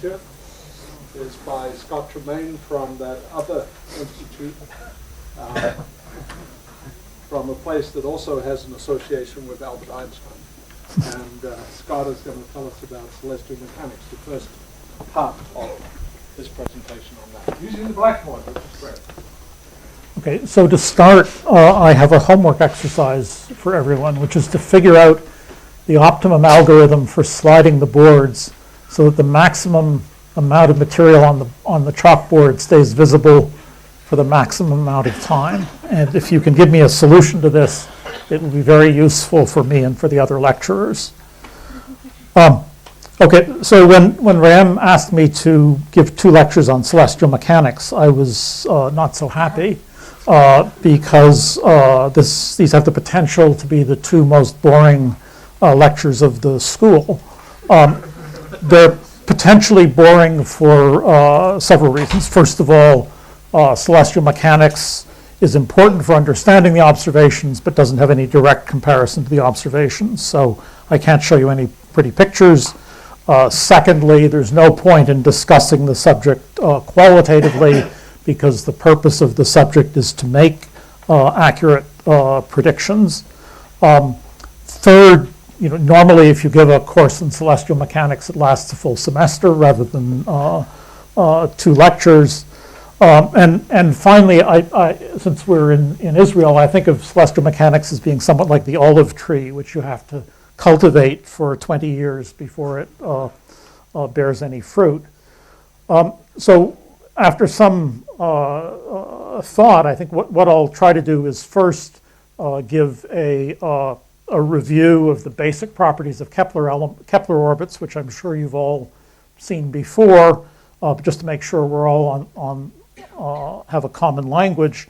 lecture is by Scott Tremaine from that other institute, from a place that also has an association with Albert Einstein. And Scott is going to tell us about celestial mechanics, the first part of his presentation on that, using the blackboard, which is great. Okay, so to start, I have a homework exercise for everyone, which is to figure out the optimum algorithm for sliding the boards so that the maximum amount of material on the chalkboard stays visible for the maximum amount of time. And if you can give me a solution to this, it will be very useful for me and for the other lecturers. Okay, so when Ram asked me to give 2 lectures on celestial mechanics, I was not so happy because these have the potential to be the 2 most boring lectures of the school. They're potentially boring for several reasons. First of all, celestial mechanics is important for understanding the observations, but doesn't have any direct comparison to the observations. So I can't show you any pretty pictures. Secondly, there's no point in discussing the subject qualitatively because the purpose of the subject is to make accurate predictions. Third, normally if you give a course in celestial mechanics, it lasts a full semester rather than 2 lectures. And finally, since we're in Israel, I think of celestial mechanics as being somewhat like the olive tree, which you have to cultivate for 20 years before it bears any fruit. So after some thought, I think what I'll try to do is first give a review of the basic properties of Kepler orbits, which I'm sure you've all seen before, but just to make sure we're all have a common language.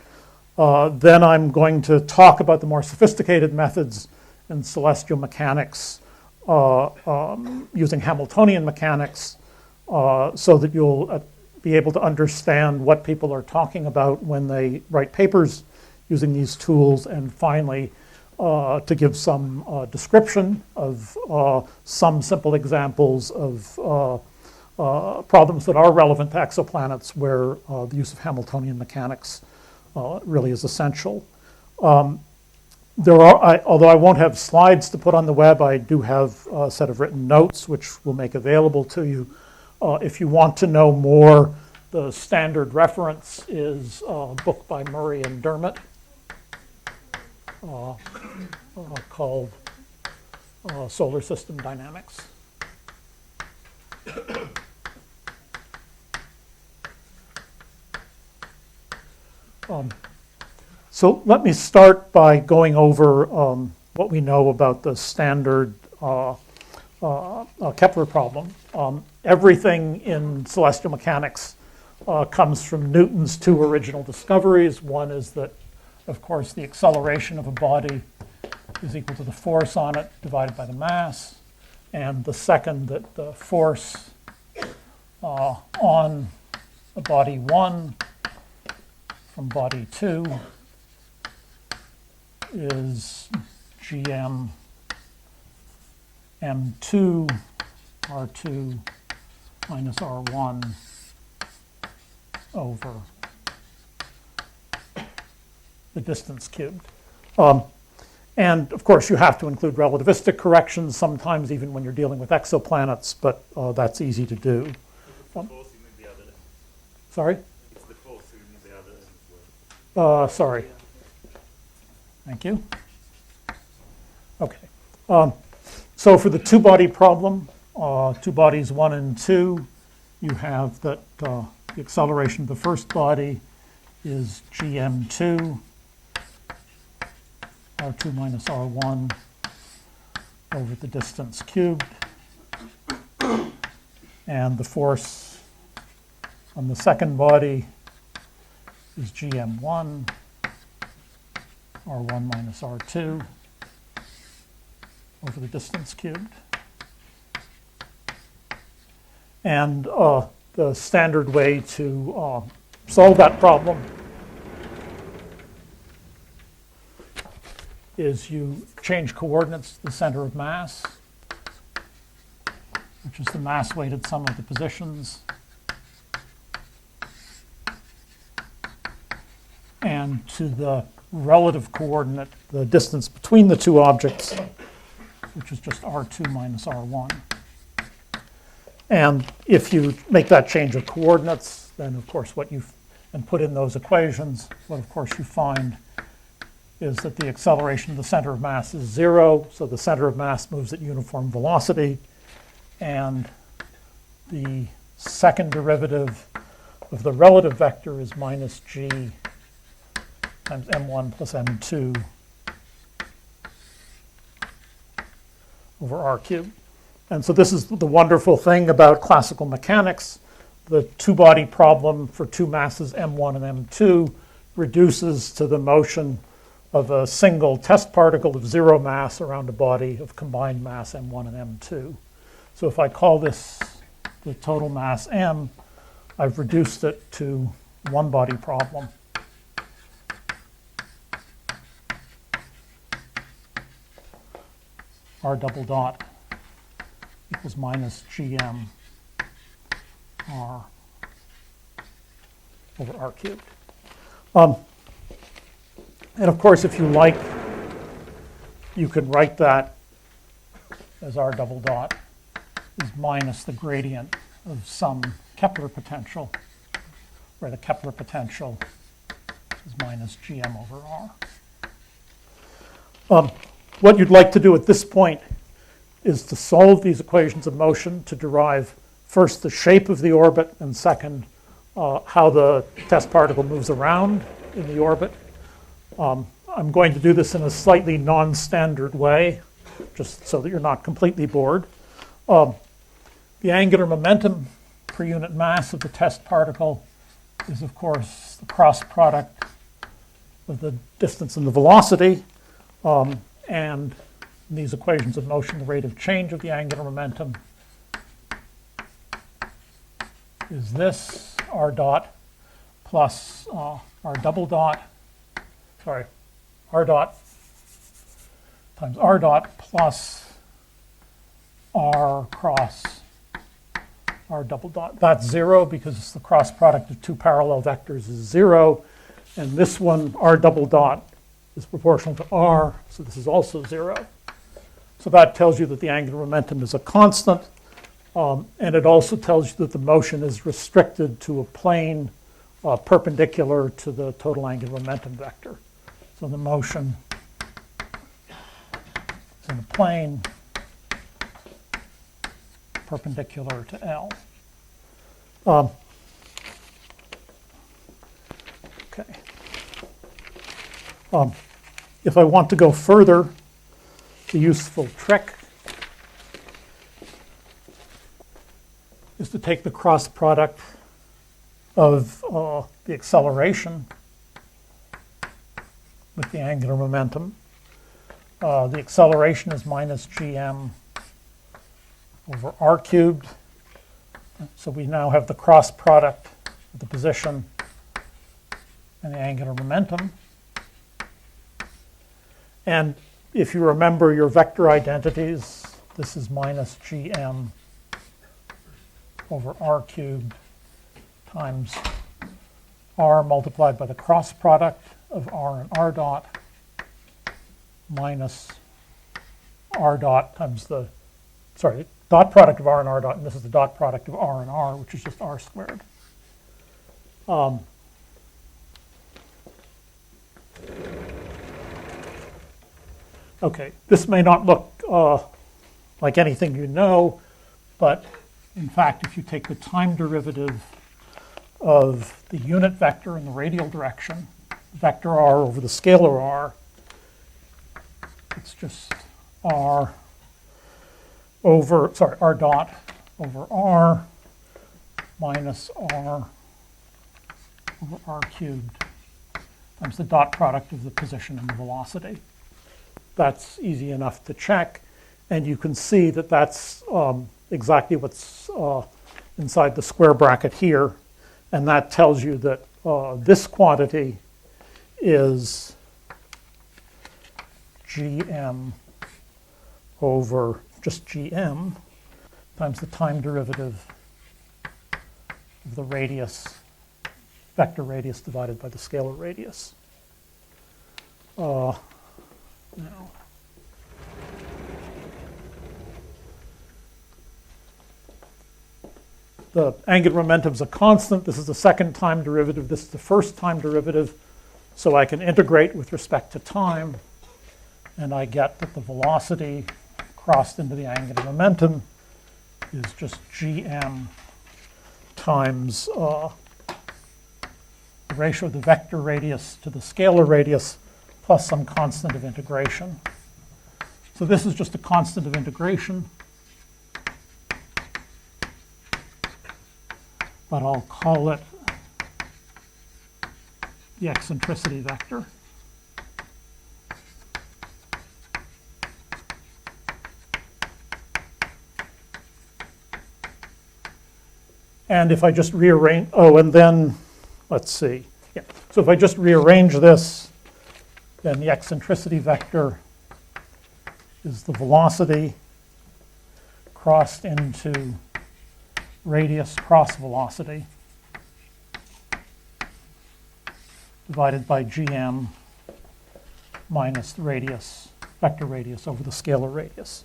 Then I'm going to talk about the more sophisticated methods in celestial mechanics using Hamiltonian mechanics so that you'll be able to understand what people are talking about when they write papers using these tools, and finally to give some description of some simple examples of problems that are relevant to exoplanets where the use of Hamiltonian mechanics really is essential. Although I won't have slides to put on the web, I do have a set of written notes which we'll make available to you. If you want to know more, the standard reference is a book by Murray and Dermott called Solar System Dynamics. So let me start by going over what we know about the standard Kepler problem. Everything in celestial mechanics comes from Newton's 2 original discoveries. One is that, of course, the acceleration of a body is equal to the force on it divided by the mass. And the second, that the force on a body 1 from body 2 is gm m2 r2 minus r1 over the distance cubed. And of course, you have to include relativistic corrections sometimes, even when you're dealing with exoplanets, but that's easy to do. Sorry? It's the force in the other end as well. Sorry. Thank you. Okay. So for the 2-body problem, 2 bodies 1 and 2, you have that the acceleration of the first body is gm2 r2 minus r1 over the distance cubed, and the force on the second body is gm1 r1 minus r2 over the distance cubed. And the standard way to solve that problem is you change coordinates to the center of mass. which is the mass-weighted sum of the positions, and to the relative coordinate, the distance between the two objects, which is just r2 minus r1. And if you make that change of coordinates, then of course and put in those equations, what of course you find is that the acceleration of the center of mass is 0, so the center of mass moves at uniform velocity, and the second derivative of the relative vector is minus g times m1 plus m2 over r cubed. And so this is the wonderful thing about classical mechanics. The two-body problem for two masses m1 and m2 reduces to the motion of a single test particle of 0 mass around a body of combined mass m1 and m2. So if I call this the total mass m, I've reduced it to one-body problem. R double dot equals minus gm r over r cubed. And of course, if you like, you can write that as r double dot is minus the gradient of some Kepler potential, where the Kepler potential is minus gm over r. What you'd like to do at this point is to solve these equations of motion to derive first the shape of the orbit and second how the test particle moves around in the orbit. I'm going to do this in a slightly non-standard way, just so that you're not completely bored. The angular momentum per unit mass of the test particle is, of course, the cross product of the distance and the velocity. And in these equations of motion, the rate of change of the angular momentum is this, r dot plus r double dot, r dot times r dot plus r cross r double dot. That's 0 because the cross product of two parallel vectors is 0. And this one, r double dot, is proportional to r, so this is also 0. So that tells you that the angular momentum is a constant, and it also tells you that the motion is restricted to a plane perpendicular to the total angular momentum vector. So the motion is in a plane perpendicular to L. Okay. If I want to go further, the useful trick is to take the cross product of the acceleration with the angular momentum. The acceleration is minus gm over r cubed. So we now have the cross product of the position and the angular momentum. And if you remember your vector identities, this is minus gm over r cubed times r multiplied by the cross product of r and r dot minus r dot times the, dot product of r and r dot, and this is the dot product of r and r, which is just r squared. Okay, this may not look like anything you know, but in fact, if you take the time derivative of the unit vector in the radial direction, vector r over the scalar r, it's just r dot over r minus r over r cubed times the dot product of the position and the velocity. That's easy enough to check, and you can see that that's exactly what's inside the square bracket here, and that tells you that this quantity is gm over just gm times the time derivative of the radius, vector radius divided by the scalar radius. Now, the angular momentum is a constant. This is the second time derivative. This is the first time derivative. So I can integrate with respect to time. And I get that the velocity crossed into the angular momentum is just gm times the ratio of the vector radius to the scalar radius plus some constant of integration. So this is just a constant of integration. But I'll call it the eccentricity vector. And if I just rearrange, and then, let's see. Yeah. So if I just rearrange this, then the eccentricity vector is the velocity crossed into radius cross velocity divided by gm minus the radius, vector radius over the scalar radius.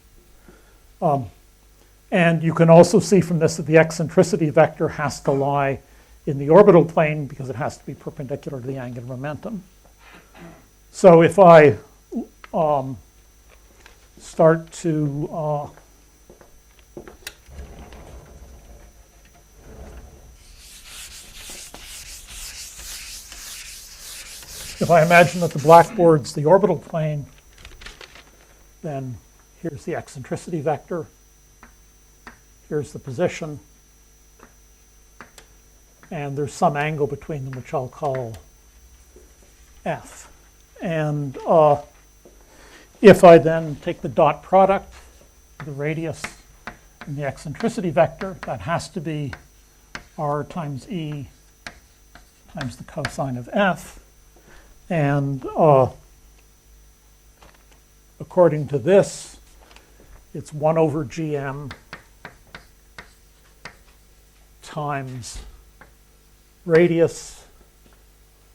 And you can also see from this that the eccentricity vector has to lie in the orbital plane because it has to be perpendicular to the angular momentum. So if I start to if I imagine that the blackboard's the orbital plane, then here's the eccentricity vector. Here's the position. And there's some angle between them, which I'll call F. And if I then take the dot product, the radius and the eccentricity vector, that has to be r times e times the cosine of F. And according to this, it's 1 over gm times radius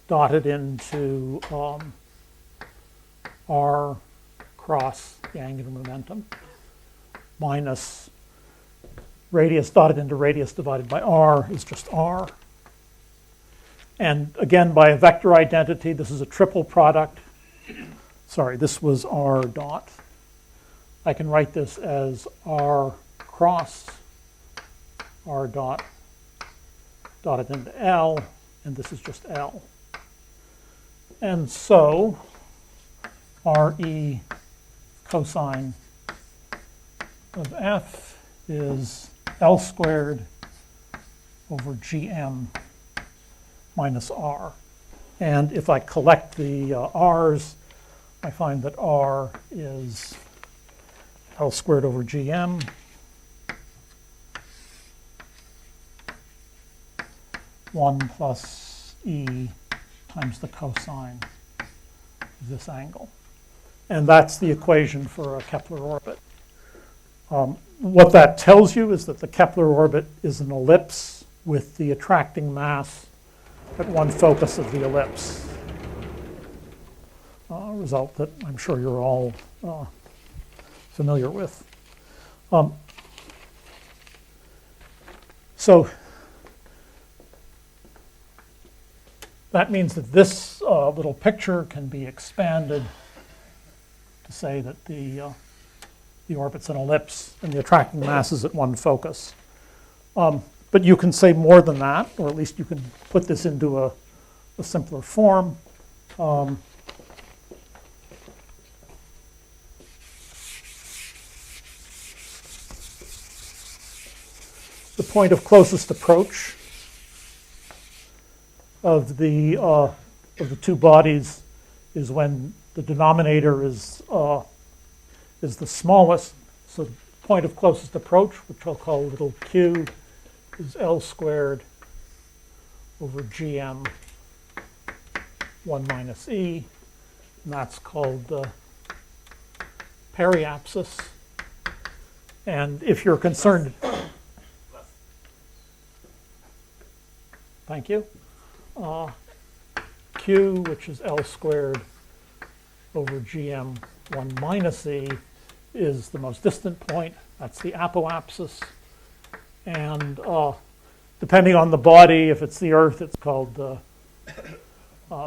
dotted into r cross the angular momentum minus radius dotted into radius divided by r is just r. And again, by a vector identity, this is a triple product. Sorry, this was r dot. I can write this as r cross r dot dotted into L, and this is just L. And so RE cosine of F is L squared over GM minus R. And if I collect the R's, I find that R is L squared over GM one plus E times the cosine of this angle. And that's the equation for a Kepler orbit. What that tells you is that the Kepler orbit is an ellipse with the attracting mass at one focus of the ellipse. A result that I'm sure you're all familiar with. So that means that this little picture can be expanded to say that the orbit's an ellipse and the attracting mass is at one focus. But you can say more than that, or at least you can put this into a simpler form. The point of closest approach of the two bodies is when the denominator is the smallest. So the point of closest approach, which I'll call little q, is L squared over GM 1 minus E, and that's called the periapsis. And if you're concerned, thank you, Q, which is L squared over GM 1 minus E, is the most distant point. That's the apoapsis. And depending on the body, if it's the Earth, it's called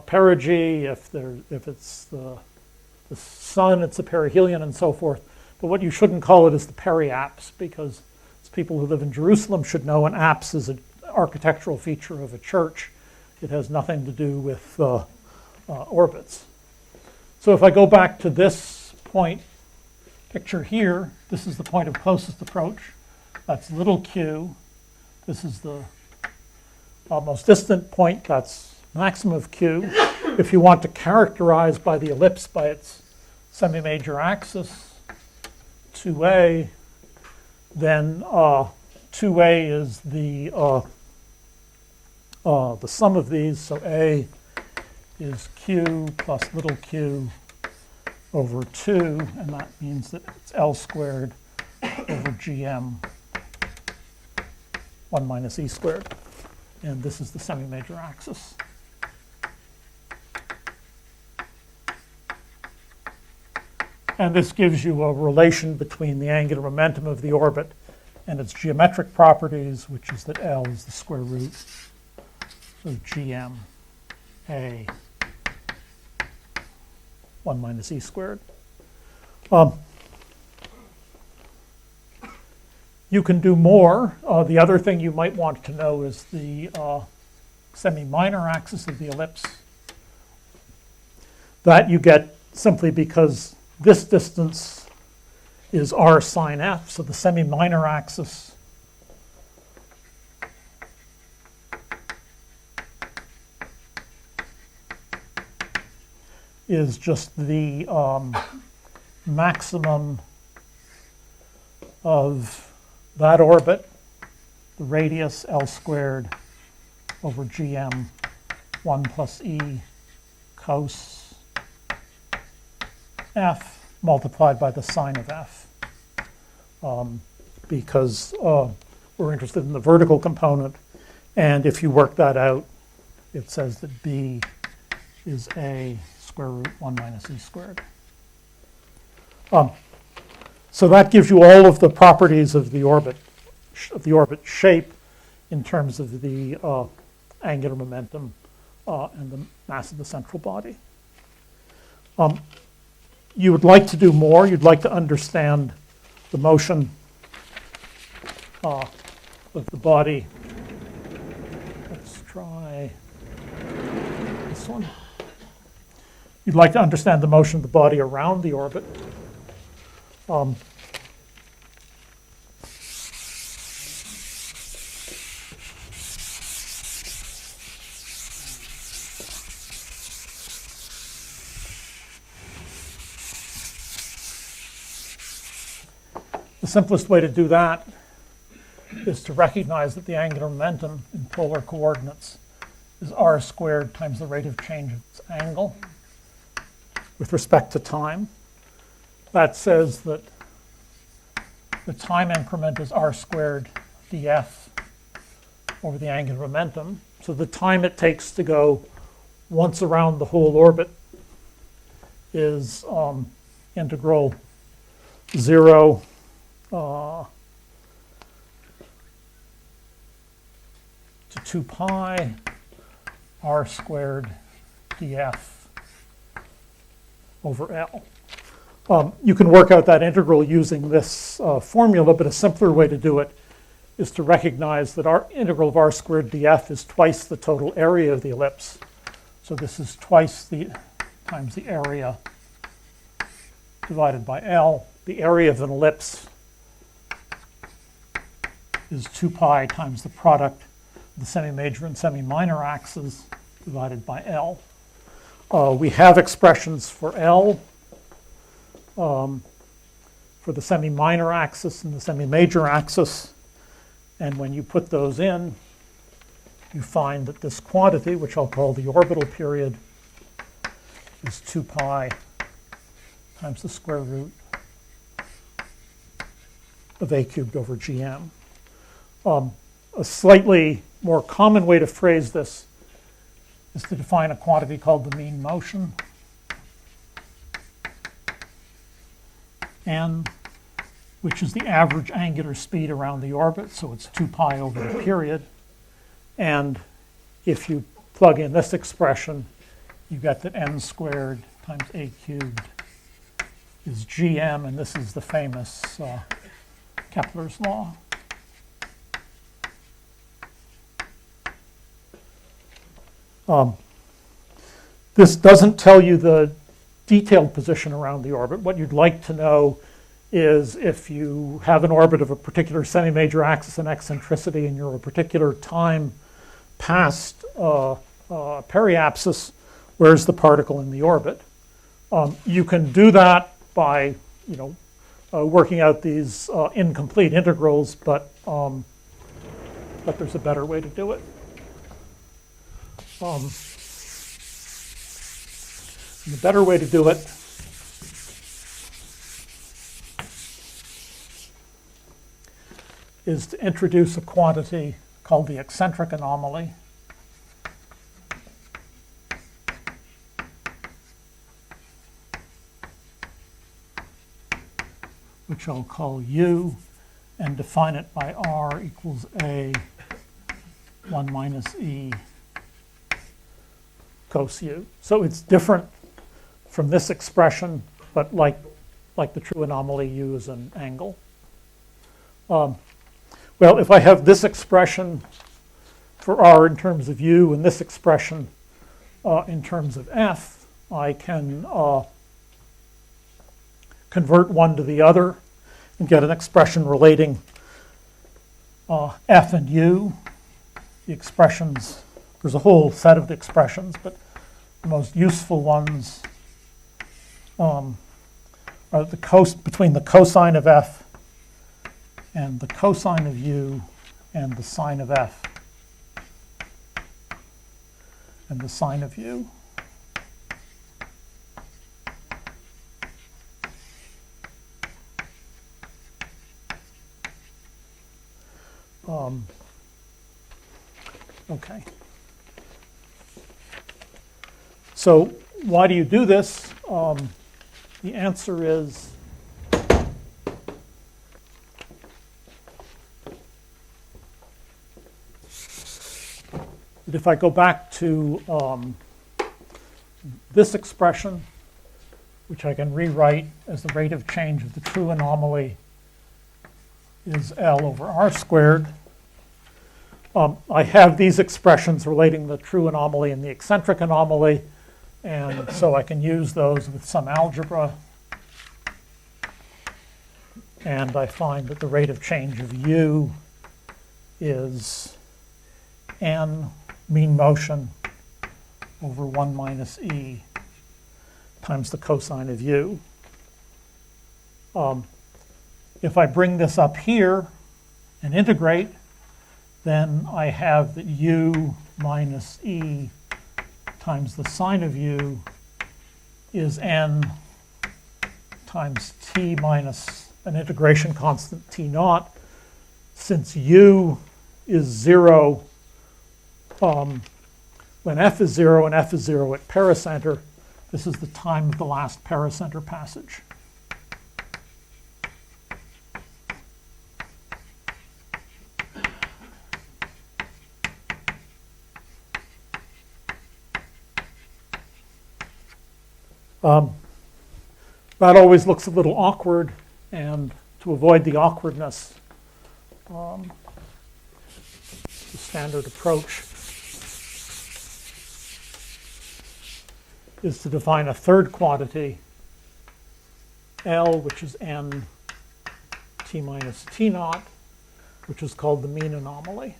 perigee. If it's the Sun, it's a perihelion, and so forth. But what you shouldn't call it is the periapse, because people who live in Jerusalem should know an apse is an architectural feature of a church. It has nothing to do with orbits. So if I go back to this point picture here, this is the point of closest approach. That's little q. This is the most distant point. That's maximum of q. If you want to characterize by the ellipse by its semi-major axis, 2a, then 2a is the sum of these. So a is q plus little q over 2, and that means that it's L squared over GM 1 minus E squared. And this is the semi-major axis. And this gives you a relation between the angular momentum of the orbit and its geometric properties, which is that L is the square root of GM A 1 minus E squared. You can do more. The other thing you might want to know is the semi-minor axis of the ellipse. That you get simply because this distance is r sine f, so the semi-minor axis is just the maximum of that orbit, the radius L squared over GM 1 plus E cos f multiplied by the sine of f, because we're interested in the vertical component, and if you work that out, it says that B is A square root 1 minus E squared. So that gives you all of the properties of the orbit shape in terms of the angular momentum and the mass of the central body. You would like to do more. You'd like to understand the motion of the body. Let's try this one. You'd like to understand the motion of the body around the orbit. The simplest way to do that is to recognize that the angular momentum in polar coordinates is r squared times the rate of change of its angle with respect to time. That says that the time increment is r squared df over the angular momentum. So the time it takes to go once around the whole orbit is integral 0 to 2 pi r squared df over L. You can work out that integral using this formula, but a simpler way to do it is to recognize that our integral of r squared df is twice the total area of the ellipse. So this is twice times the area divided by L. The area of an ellipse is 2 pi times the product of the semi-major and semi-minor axes divided by L. We have expressions for L, for the semi-minor axis and the semi-major axis, and when you put those in, you find that this quantity, which I'll call the orbital period, is 2 pi times the square root of a cubed over gm. A slightly more common way to phrase this is to define a quantity called the mean motion, n, which is the average angular speed around the orbit, so it's 2 pi over the period. And if you plug in this expression, you get that n squared times a cubed is gm, and this is the famous Kepler's law. This doesn't tell you the detailed position around the orbit. What you'd like to know is if you have an orbit of a particular semi-major axis and eccentricity and you're a particular time past periapsis, where's the particle in the orbit? You can do that by, working out these incomplete integrals, but there's a better way to do it. The better way to do it is to introduce a quantity called the eccentric anomaly, which I'll call U, and define it by R equals A 1 minus E cos U. So it's different from this expression, but like the true anomaly, U is an angle. Well, if I have this expression for R in terms of U and this expression in terms of F, I can convert one to the other and get an expression relating F and U. The expressions, there's a whole set of the expressions, but the most useful ones are between the cosine of F and the cosine of U and the sine of F and the sine of U. Okay. So why do you do this? The answer is that if I go back to this expression, which I can rewrite as the rate of change of the true anomaly is L over R squared. I have these expressions relating the true anomaly and the eccentric anomaly, and so I can use those with some algebra. And I find that the rate of change of U is n mean motion over 1 minus E times the cosine of U. If I bring this up here and integrate, then I have that U minus E times the sine of U is n times t minus an integration constant t naught. Since U is 0 when F is 0 and F is 0 at pericenter, this is the time of the last pericenter passage. That always looks a little awkward, and to avoid the awkwardness, the standard approach is to define a third quantity, L, which is n t minus t naught, which is called the mean anomaly.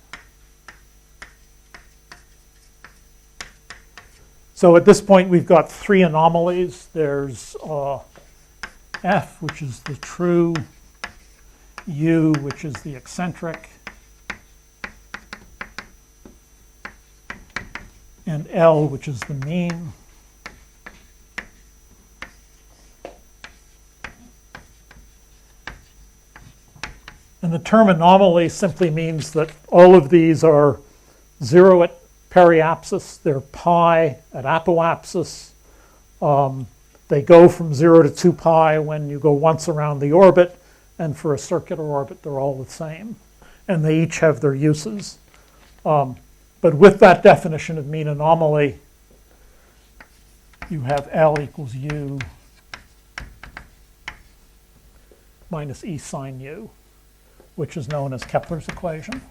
So at this point, we've got three anomalies. There's F, which is the true, U, which is the eccentric, and L, which is the mean. the term anomaly simply means that all of these are 0 at periapsis, they're pi at apoapsis. They go from 0 to 2 pi when you go once around the orbit, and for a circular orbit, they're all the same. And they each have their uses. But with that definition of mean anomaly, you have L equals U minus E sine U, which is known as Kepler's equation.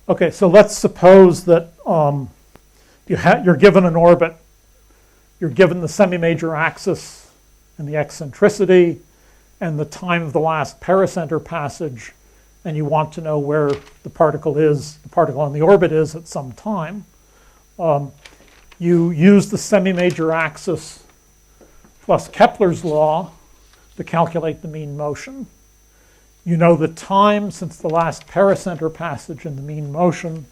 Okay, so let's suppose that you're given an orbit, you're given the semi-major axis and the eccentricity and the time of the last pericenter passage, and you want to know where the particle on the orbit is at some time. You use the semi-major axis plus Kepler's law to calculate the mean motion. You know the time since the last pericenter passage in the mean motion,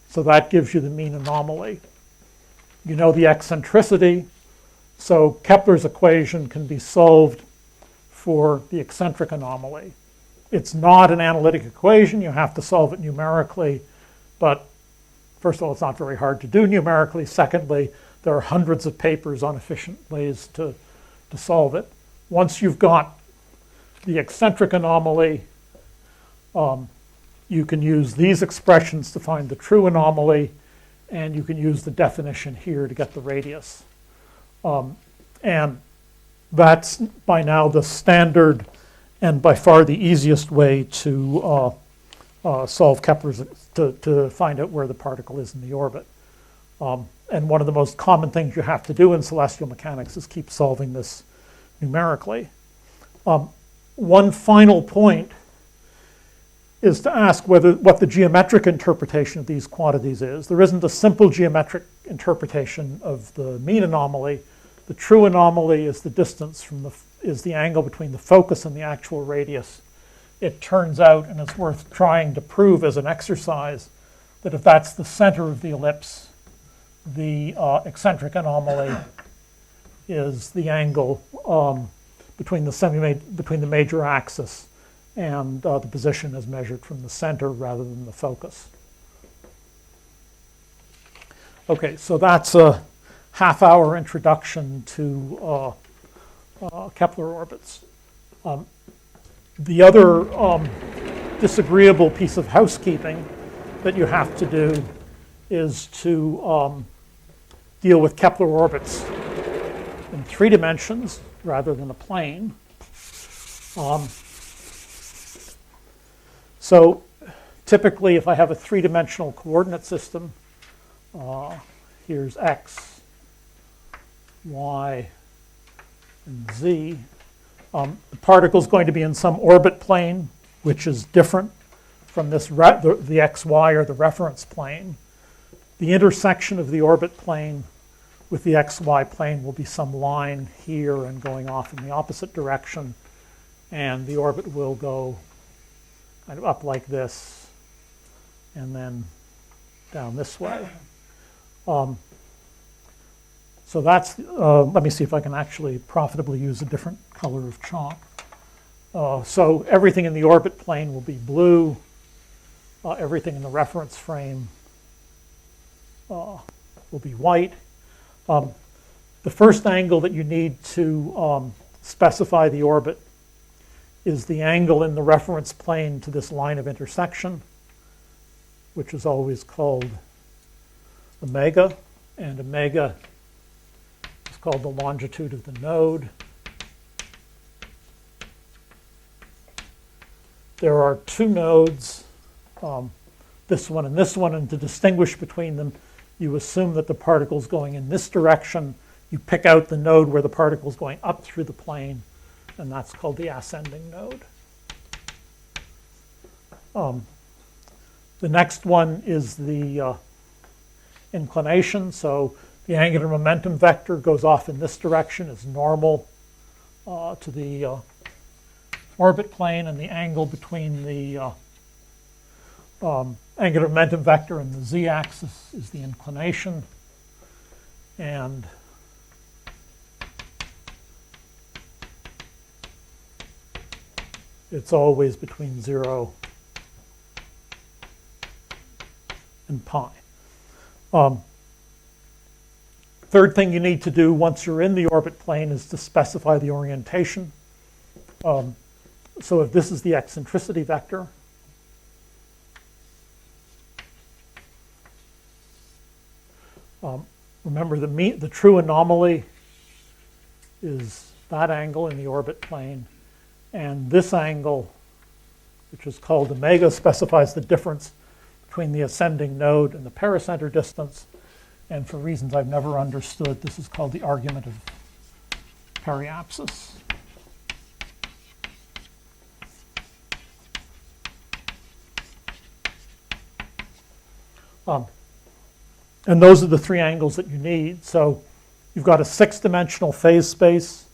so that gives you the mean anomaly. You know the eccentricity, so Kepler's equation can be solved for the eccentric anomaly. It's not an analytic equation, you have to solve it numerically, but first of all, it's not very hard to do numerically. Secondly, there are hundreds of papers on efficient ways to solve it. Once you've got the eccentric anomaly, you can use these expressions to find the true anomaly, and you can use the definition here to get the radius. And that's by now the standard and by far the easiest way to solve Kepler's, to find out where the particle is in the orbit. And one of the most common things you have to do in celestial mechanics is keep solving this numerically. One final point is to ask what the geometric interpretation of these quantities is. There isn't a simple geometric interpretation of the mean anomaly. The true anomaly is the distance is the angle between the focus and the actual radius. It turns out, and it's worth trying to prove as an exercise, that if that's the center of the ellipse, the eccentric anomaly is the angle between the major axis and the position is measured from the center rather than the focus. Okay, so that's a half-hour introduction to Kepler orbits. The other disagreeable piece of housekeeping that you have to do is to deal with Kepler orbits in 3 dimensions rather than a plane. So typically, if I have a 3-dimensional coordinate system, here's x, y, and z. The particle is going to be in some orbit plane, which is different from this the xy or the reference plane. The intersection of the orbit plane with the xy plane will be some line here and going off in the opposite direction, and the orbit will go kind of up like this and then down this way. So that's, let me see if I can actually profitably use a different color of chalk. So everything in the orbit plane will be blue. Everything in the reference frame will be white. The first angle that you need to specify the orbit is the angle in the reference plane to this line of intersection, which is always called omega, and omega is called the longitude of the node. There are 2 nodes, this one, and to distinguish between them, you assume that the particle is going in this direction. You pick out the node where the particle is going up through the plane, and that's called the ascending node. The next one is the inclination. So the angular momentum vector goes off in this direction, is normal to the orbit plane, and the angle between the angular momentum vector and the z-axis is the inclination. and it's always between 0 and pi. Third thing you need to do once you're in the orbit plane is to specify the orientation. So if this is the eccentricity vector, remember the true anomaly is that angle in the orbit plane, and this angle, which is called omega, specifies the difference between the ascending node and the pericenter distance. And for reasons I've never understood, this is called the argument of Periapsis. And those are the three angles that you need. So you've got a 6-dimensional phase space.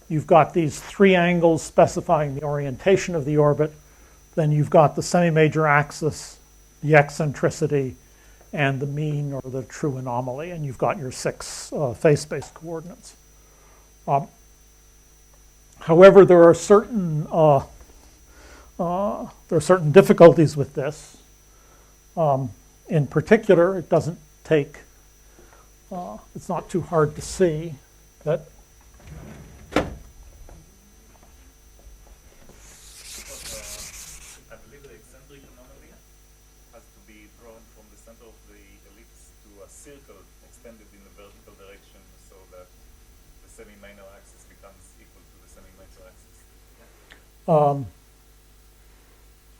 You've got these three angles specifying the orientation of the orbit. Then you've got the semi-major axis, the eccentricity, and the mean or the true anomaly, and you've got your 6 phase space coordinates. However, there are certain difficulties with this. In particular, it doesn't take. It's not too hard to see that. I believe the eccentric anomaly has to be drawn from the center of the ellipse to a circle extended in the vertical direction so that the semi-minor axis becomes equal to the semi-major axis.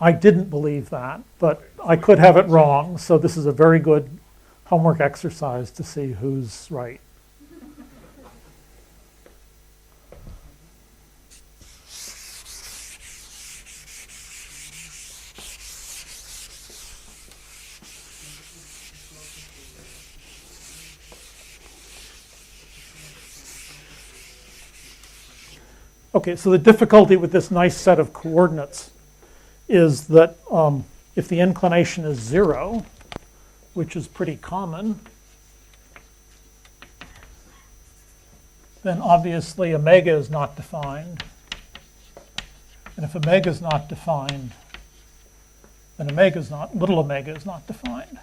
I didn't believe that, but I could have it wrong. So this is a very good homework exercise to see who's right. Okay, so the difficulty with this nice set of coordinates is that if the inclination is 0, which is pretty common, then obviously omega is not defined. And if omega is not defined, then little omega is not defined.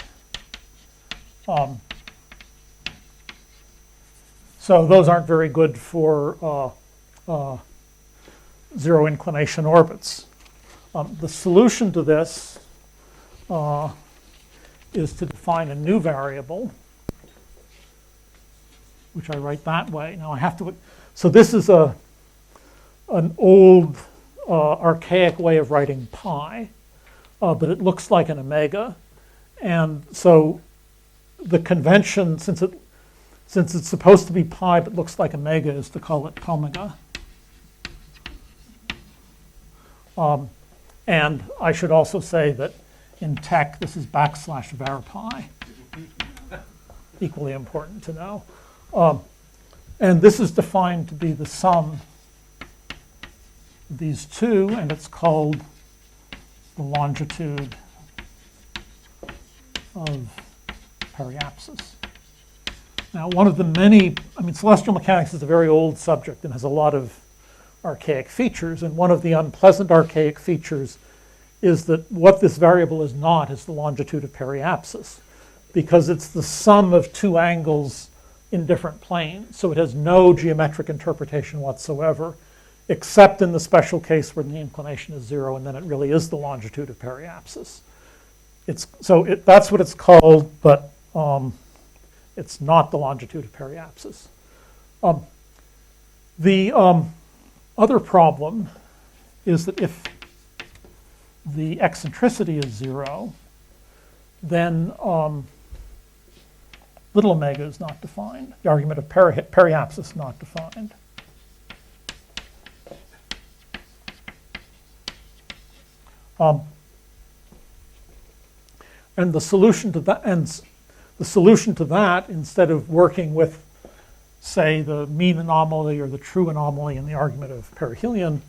So those aren't very good for zero inclination orbits. The solution to this is to define a new variable, which I write that way. Now I have to. So this is an old, archaic way of writing pi, but it looks like an omega, and so the convention, since it's supposed to be pi but looks like omega, is to call it pomega. And I should also say that in tech, this is \var pi. Equally important to know. And this is defined to be the sum of these two, and it's called the longitude of Periapsis. Now, one of the many, celestial mechanics is a very old subject and has a lot of archaic features, and one of the unpleasant archaic features is that what this variable is not is the longitude of Periapsis, because it's the sum of two angles in different planes. So it has no geometric interpretation whatsoever, except in the special case where the inclination is 0, and then it really is the longitude of Periapsis. That's what it's called, but it's not the longitude of Periapsis. The other problem is that if the eccentricity is 0, then little omega is not defined. The argument of Periapsis is not defined. And the solution to that, instead of working with, say, the mean anomaly or the true anomaly in the argument of perihelion,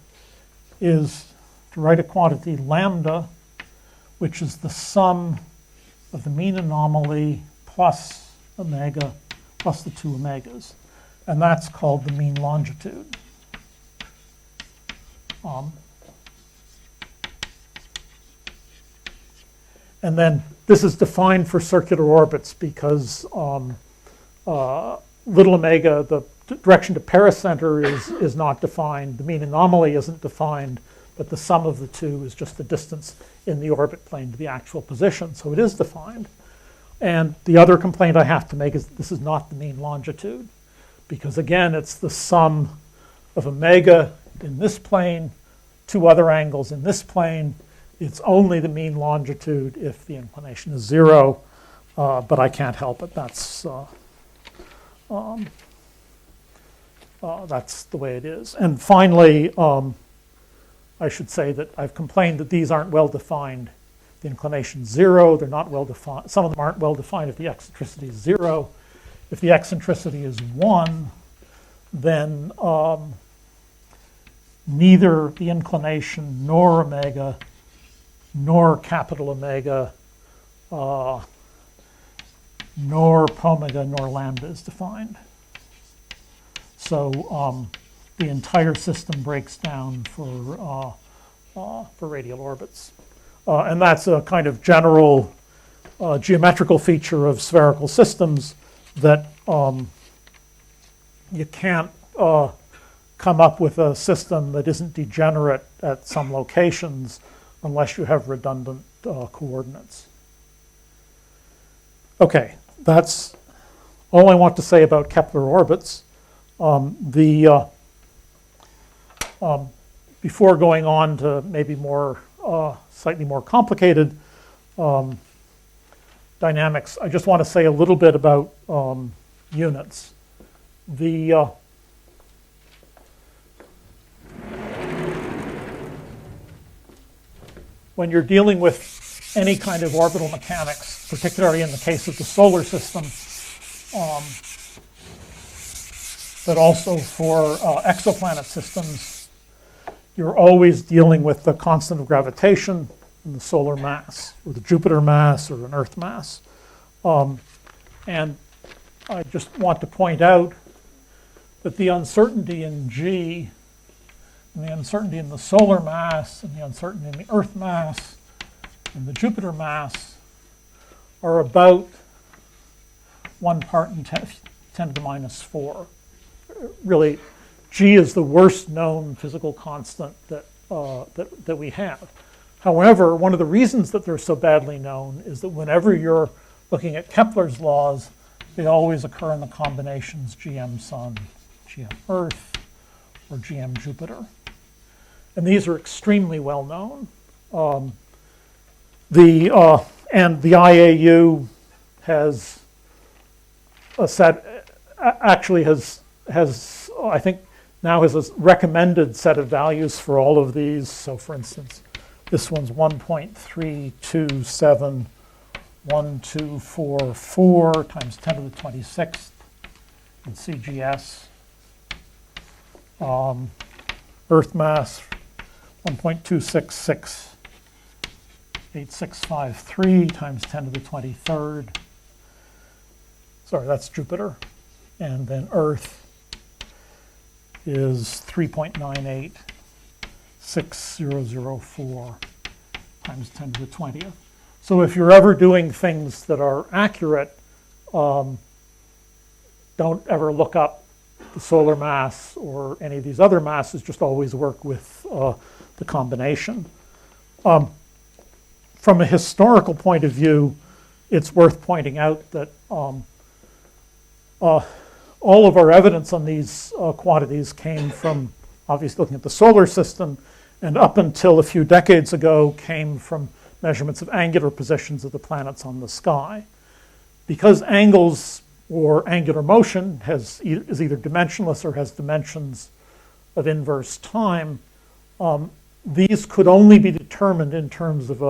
is to write a quantity lambda, which is the sum of the mean anomaly plus omega plus the 2 omegas. And that's called the mean longitude. And then this is defined for circular orbits because little omega, the direction to pericenter is not defined. The mean anomaly isn't defined, but the sum of the two is just the distance in the orbit plane to the actual position. So it is defined. And the other complaint I have to make is this is not the mean longitude, because again, it's the sum of omega in this plane, 2 other angles in this plane. It's only the mean longitude if the inclination is 0, but I can't help it. That's the way it is. And finally, I should say that I've complained that these aren't well defined. The inclination is 0. They're not well defined. Some of them aren't well defined if the eccentricity is 0. If the eccentricity is 1, then neither the inclination nor omega nor capital omega nor pomega nor lambda is defined. So the entire system breaks down for radial orbits. And that's a kind of general geometrical feature of spherical systems that you can't come up with a system that isn't degenerate at some locations unless you have redundant coordinates. Okay, that's all I want to say about Kepler orbits. Before going on to maybe more slightly more complicated dynamics, I just want to say a little bit about units. When you're dealing with any kind of orbital mechanics, particularly in the case of the solar system, but also for exoplanet systems, you're always dealing with the constant of gravitation and the solar mass, or the Jupiter mass, or an Earth mass. And I just want to point out that the uncertainty in G, and the uncertainty in the solar mass, and the uncertainty in the Earth mass, and the Jupiter mass are about 1 part in 10 to the minus 4. Really, G is the worst known physical constant that we have. However, one of the reasons that they're so badly known is that whenever you're looking at Kepler's laws, they always occur in the combinations GM Sun, GM Earth, or GM Jupiter. And these are extremely well known. And the IAU has a set, actually has I think now has a recommended set of values for all of these. So for instance, this one's 1.3271244 times 10 to the 26th in CGS. Earth mass 1.2668653 times 10 to the 23rd. Sorry, that's Jupiter. And then Earth is 3.986004 times 10 to the 20th. So if you're ever doing things that are accurate, don't ever look up the solar mass or any of these other masses, just always work with the combination. From a historical point of view, it's worth pointing out that all of our evidence on these quantities came from obviously looking at the solar system, and up until a few decades ago came from measurements of angular positions of the planets on the sky. Because angles or angular motion is either dimensionless or has dimensions of inverse time, these could only be determined in terms of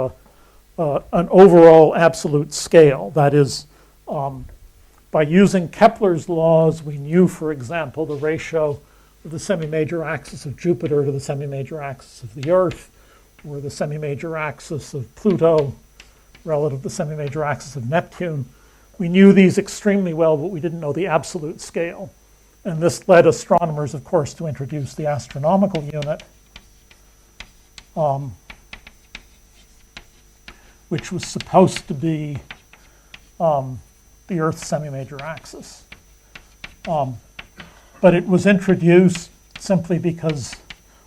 an overall absolute scale. That is, by using Kepler's laws, we knew, for example, the ratio of the semi-major axis of Jupiter to the semi-major axis of the Earth, or the semi-major axis of Pluto relative to the semi-major axis of Neptune. we knew these extremely well, but we didn't know the absolute scale. And this led astronomers, of course, to introduce the astronomical unit, which was supposed to be the Earth's semi-major axis. But it was introduced simply because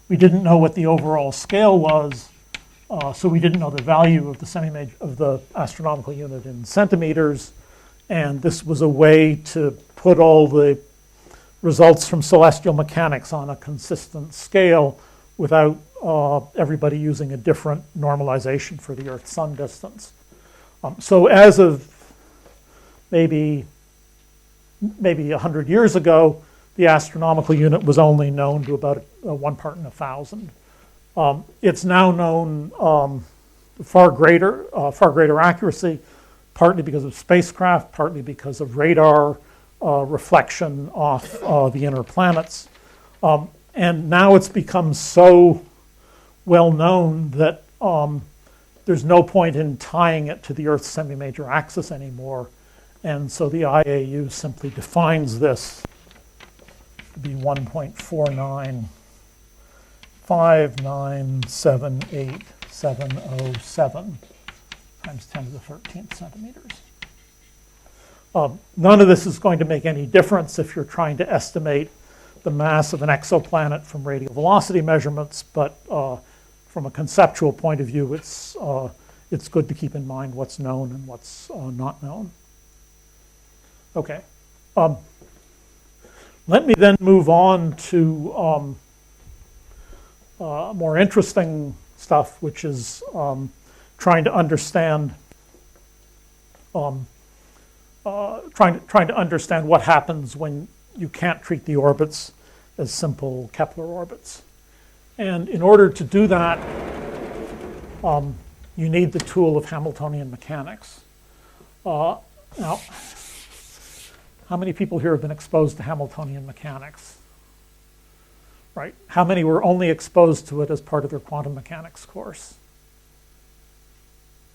we didn't know what the overall scale was, so we didn't know the value of the astronomical unit in centimeters, and this was a way to put all the results from celestial mechanics on a consistent scale without everybody using a different normalization for the Earth-Sun distance. So as of maybe 100 years ago, the astronomical unit was only known to about 1 part in 1,000. It's now known far greater accuracy, partly because of spacecraft, partly because of radar reflection off the inner planets. And now it's become so well known that there's no point in tying it to the Earth's semi-major axis anymore. And so the IAU simply defines this to be 1.495978707 times 10 to the 13th centimeters. None of this is going to make any difference if you're trying to estimate the mass of an exoplanet from radial velocity measurements, but from a conceptual point of view, it's good to keep in mind what's known and what's not known. Okay. Let me then move on to more interesting stuff, which is trying to understand trying to understand what happens when you can't treat the orbits as simple Kepler orbits. And in order to do that, you need the tool of Hamiltonian mechanics. Now, how many people here have been exposed to Hamiltonian mechanics? Right. How many were only exposed to it as part of their quantum mechanics course?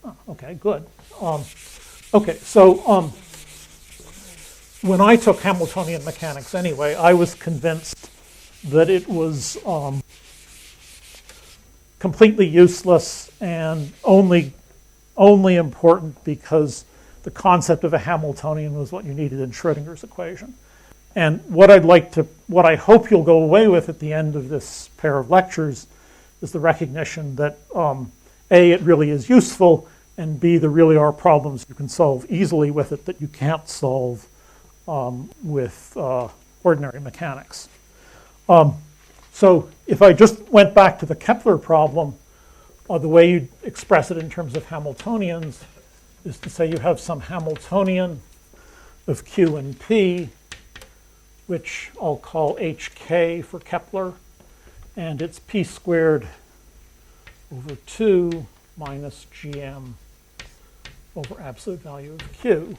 Oh, okay, good. Okay, so when I took Hamiltonian mechanics anyway, I was convinced that it was completely useless and only important because the concept of a Hamiltonian was what you needed in Schrödinger's equation. And what I hope you'll go away with at the end of this pair of lectures is the recognition that A, it really is useful, and B, there really are problems you can solve easily with it that you can't solve with ordinary mechanics. So if I just went back to the Kepler problem, the way you express it in terms of Hamiltonians is to say you have some Hamiltonian of Q and P, which I'll call HK for Kepler, and it's P squared over 2 minus GM over absolute value of Q.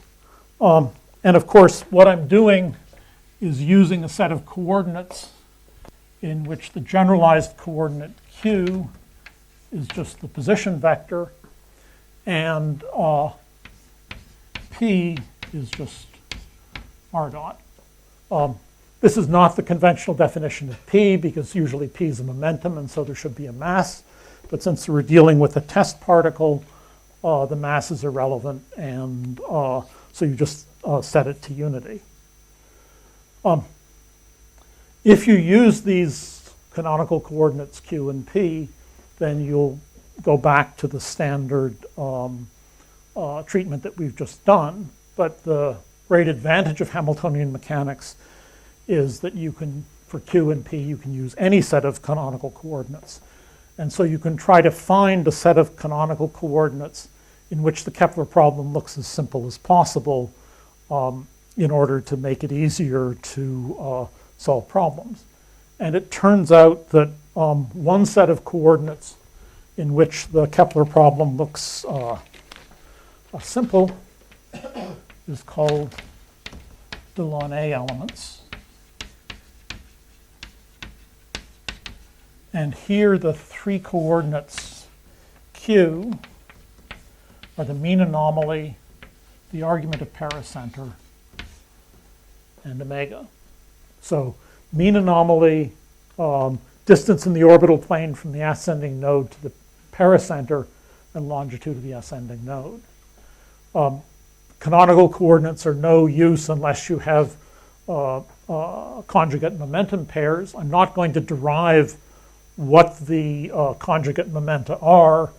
And of course, what I'm doing is using a set of coordinates in which the generalized coordinate Q is just the position vector, and P is just r dot. This is not the conventional definition of P, because usually P is a momentum, and so there should be a mass. But since we're dealing with a test particle, the mass is irrelevant, and so you just set it to unity. If you use these canonical coordinates Q and P, then you'll go back to the standard treatment that we've just done. But the great advantage of Hamiltonian mechanics is that you can, for Q and P, you can use any set of canonical coordinates. And so you can try to find a set of canonical coordinates in which the Kepler problem looks as simple as possible in order to make it easier to solve problems. And it turns out that one set of coordinates in which the Kepler problem looks simple is called Delaunay elements. And here the three coordinates Q are the mean anomaly, the argument of pericenter and omega. So mean anomaly, distance in the orbital plane from the ascending node to the pericenter, and longitude of the ascending node. Canonical coordinates are no use unless you have conjugate momentum pairs. I'm not going to derive what the conjugate momenta are.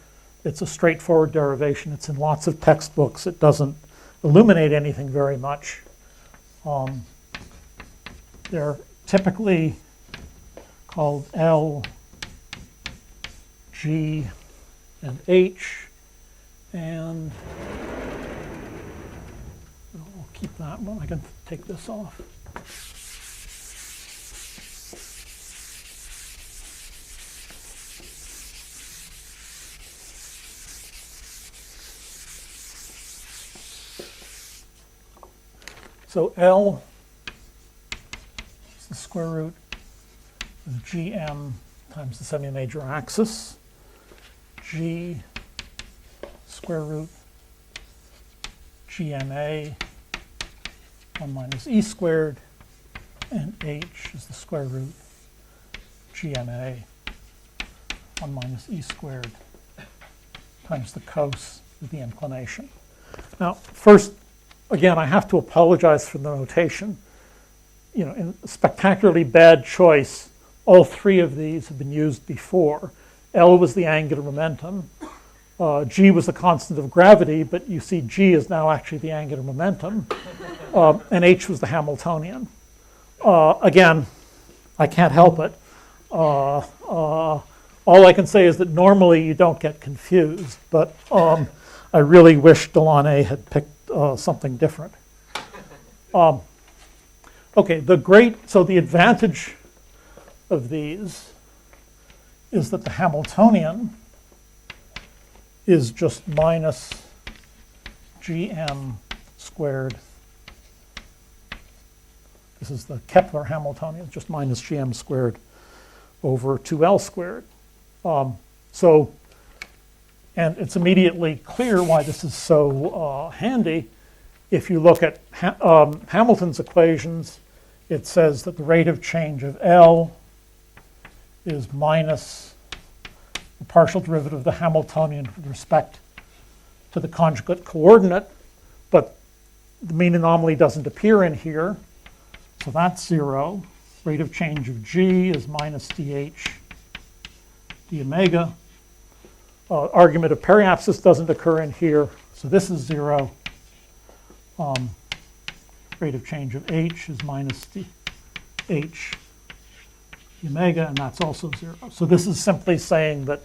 It's a straightforward derivation. It's in lots of textbooks. It doesn't illuminate anything very much. They're typically called L, G, and H, and I'll keep that one. I can take this off. So L is the square root of GM times the semi-major axis. G square root GMA 1 minus E squared, and H is the square root GMA 1 minus E squared times the cos of the inclination. Now, first, again, I have to apologize for the notation. You know, in a spectacularly bad choice, all three of these have been used before. L was the angular momentum. G was the constant of gravity, but you see G is now actually the angular momentum. And H was the Hamiltonian. Again, I can't help it. All I can say is that normally you don't get confused, but I really wish Delaunay had picked something different. Okay, so the advantage of these is that the Hamiltonian is just minus GM squared. This is the Kepler Hamiltonian, just minus GM squared over 2L squared. And it's immediately clear why this is so handy. If you look at Hamilton's equations, it says that the rate of change of L is minus the partial derivative of the Hamiltonian with respect to the conjugate coordinate, but the mean anomaly doesn't appear in here, so that's 0. Rate of change of G is minus dH d omega. Argument of periapsis doesn't occur in here, so this is 0. Rate of change of H is minus dH d omega, and that's also 0. So this is simply saying that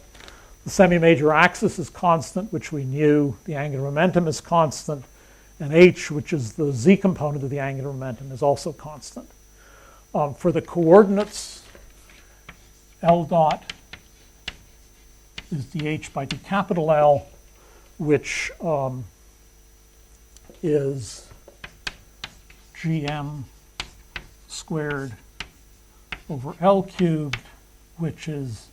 the semi-major axis is constant, which we knew. The angular momentum is constant, and H, which is the z component of the angular momentum, is also constant. For the coordinates, L dot is dH by d capital L, which is GM squared over L cubed, which is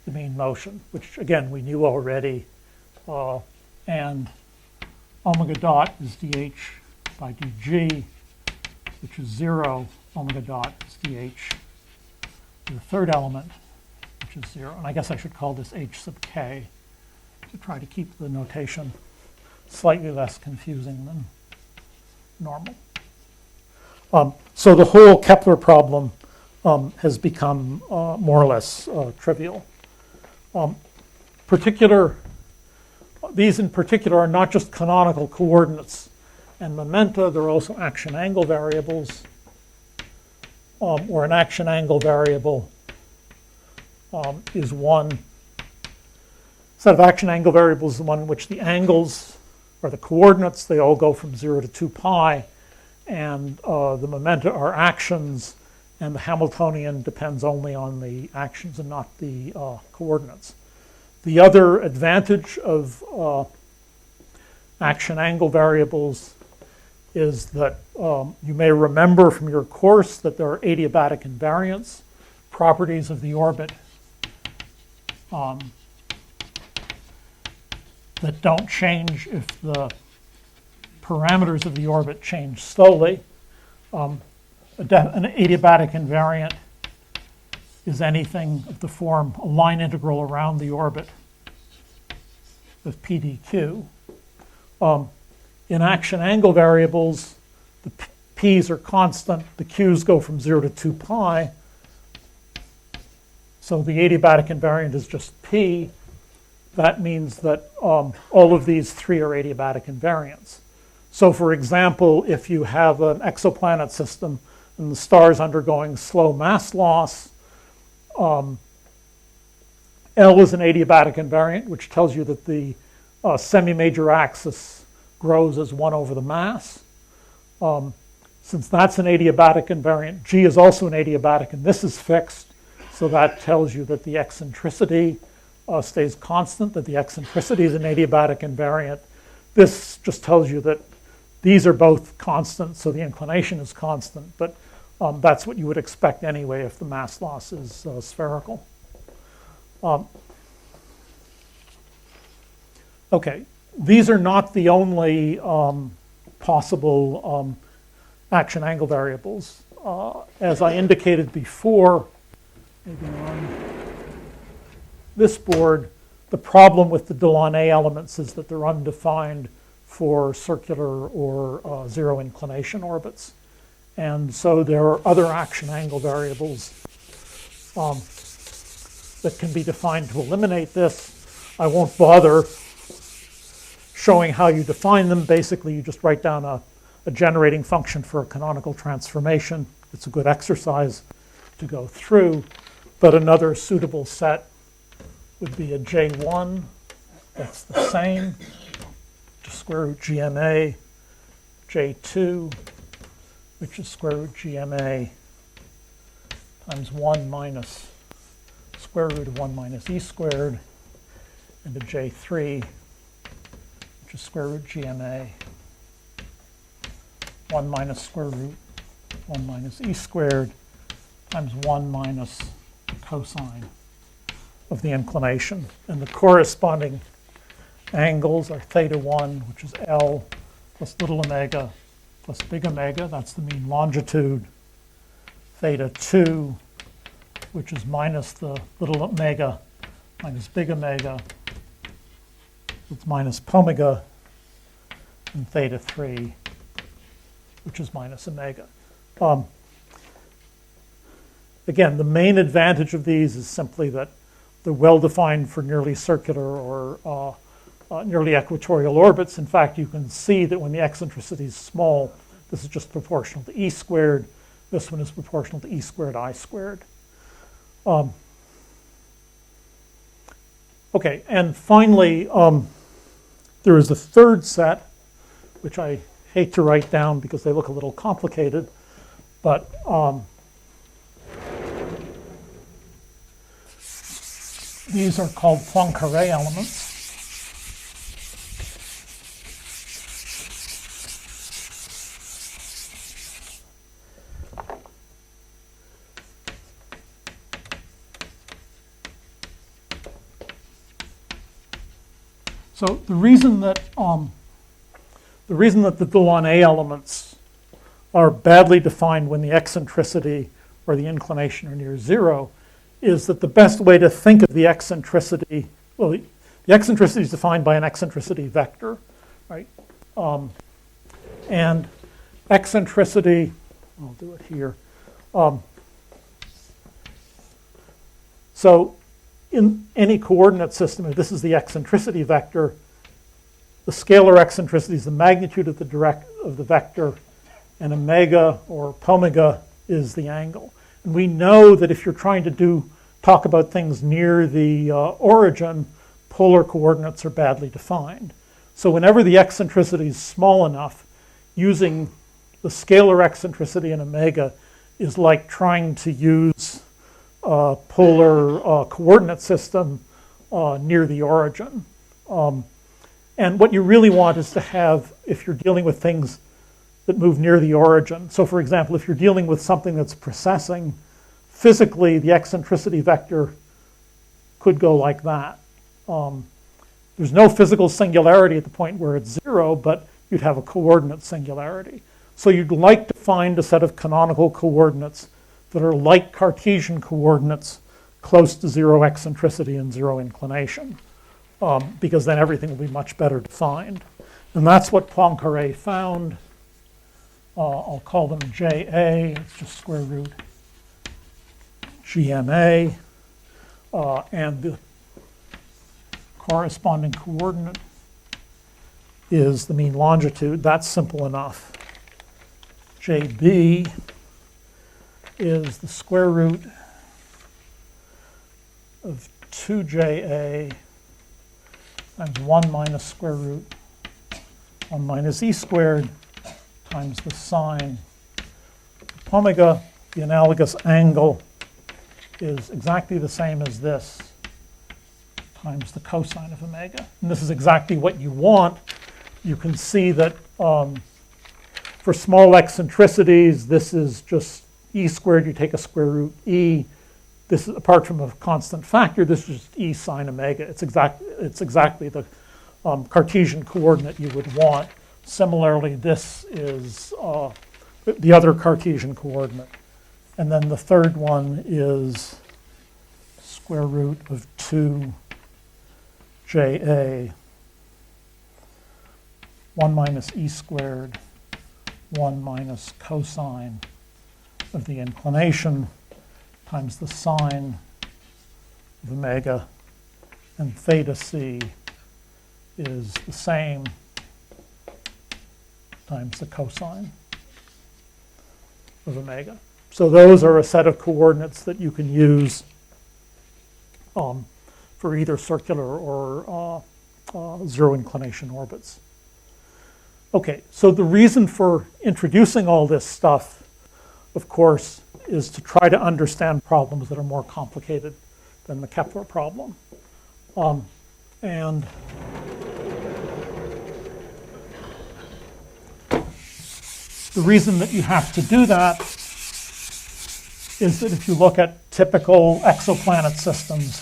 the mean motion, which again we knew already, and omega dot is dH by dG, which is 0. Omega dot is dH to the third element, which is 0. And I guess I should call this H sub k to try to keep the notation slightly less confusing than normal. So the whole Kepler problem has become more or less trivial. These in particular are not just canonical coordinates and momenta, they're also action angle variables, or an action angle variable is one set of action angle variables, the one in which the angles are the coordinates, they all go from 0 to 2 pi, and the momenta are actions, and the Hamiltonian depends only on the actions and not the coordinates. The other advantage of action angle variables is that you may remember from your course that there are adiabatic invariants, properties of the orbit that don't change if the parameters of the orbit change slowly. An adiabatic invariant is anything of the form a line integral around the orbit of PdQ. In action angle variables, the p's are constant, the q's go from 0 to 2 pi. So the adiabatic invariant is just p. That means that all of these three are adiabatic invariants. So for example, if you have an exoplanet system and the star is undergoing slow mass loss, L is an adiabatic invariant, which tells you that the semi-major axis grows as 1 over the mass. Since that's an adiabatic invariant, G is also an adiabatic, and this is fixed. So that tells you that the eccentricity stays constant, that the eccentricity is an adiabatic invariant. This just tells you that these are both constant, so the inclination is constant. But that's what you would expect anyway if the mass loss is spherical. Okay, these are not the only possible action angle variables. As I indicated before, maybe on this board, the problem with the Delaunay elements is that they're undefined for circular or zero inclination orbits. And so there are other action angle variables that can be defined to eliminate this. I won't bother showing how you define them. Basically, you just write down a generating function for a canonical transformation. It's a good exercise to go through. But another suitable set would be a J1 that's the same, just square root GMA, J2, which is square root GMA times 1 minus square root of 1 minus e squared, and a J3, which is square root GMA, 1 minus square root 1 minus e squared times 1 minus cosine of the inclination. And the corresponding angles are theta 1, which is L, plus little omega, plus big omega, that's the mean longitude, theta 2, which is minus the little omega, minus big omega, it's minus pomega, and theta 3, which is minus omega. Again, the main advantage of these is simply that they're well-defined for nearly circular or nearly equatorial orbits. In fact, you can see that when the eccentricity is small, this is just proportional to e squared. This one is proportional to e squared I squared. Okay, and finally, there is a third set, which I hate to write down because they look a little complicated, but these are called Poincaré elements. So the reason that the Delaunay elements are badly defined when the eccentricity or the inclination are near zero is that the best way to think of the eccentricity, well, the eccentricity is defined by an eccentricity vector, right? And eccentricity, I'll do it here. So in any coordinate system, if this is the eccentricity vector, the scalar eccentricity is the magnitude of the vector, and omega or pomega is the angle. And we know that if you're trying to talk about things near the origin, polar coordinates are badly defined. So whenever the eccentricity is small enough, using the scalar eccentricity in omega is like trying to use a polar coordinate system near the origin. And what you really want is to have, if you're dealing with things that move near the origin. So for example, if you're dealing with something that's precessing, physically the eccentricity vector could go like that. There's no physical singularity at the point where it's zero, but you'd have a coordinate singularity. So you'd like to find a set of canonical coordinates that are like Cartesian coordinates, close to zero eccentricity and zero inclination, because then everything will be much better defined. And that's what Poincaré found. I'll call them JA, it's just square root GMA, and the corresponding coordinate is the mean longitude. That's simple enough. JB is the square root of 2JA times 1 minus square root 1 minus e squared times the sine of omega. The analogous angle is exactly the same as this times the cosine of omega. And this is exactly what you want. You can see that for small eccentricities, this is just e squared. You take a square root e. This is, apart from a constant factor, this is just e sine omega. It's exactly the Cartesian coordinate you would want. Similarly, this is the other Cartesian coordinate. And then the third one is square root of 2JA, 1 minus e squared, 1 minus cosine of the inclination times the sine of omega, and theta c is the same times the cosine of omega. So those are a set of coordinates that you can use for either circular or zero inclination orbits. Okay, so the reason for introducing all this stuff, of course, is to try to understand problems that are more complicated than the Kepler problem. And the reason that you have to do that is that if you look at typical exoplanet systems,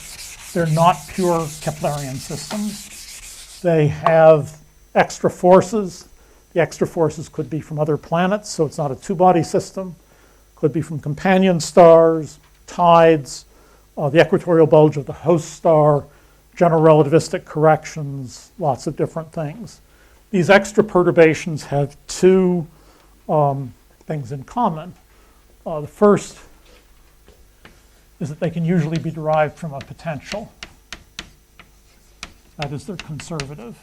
they're not pure Keplerian systems. They have extra forces. The extra forces could be from other planets, so it's not a two-body system. Could be from companion stars, tides, the equatorial bulge of the host star, general relativistic corrections, lots of different things. These extra perturbations have two things in common. The first is that they can usually be derived from a potential. That is, they're conservative.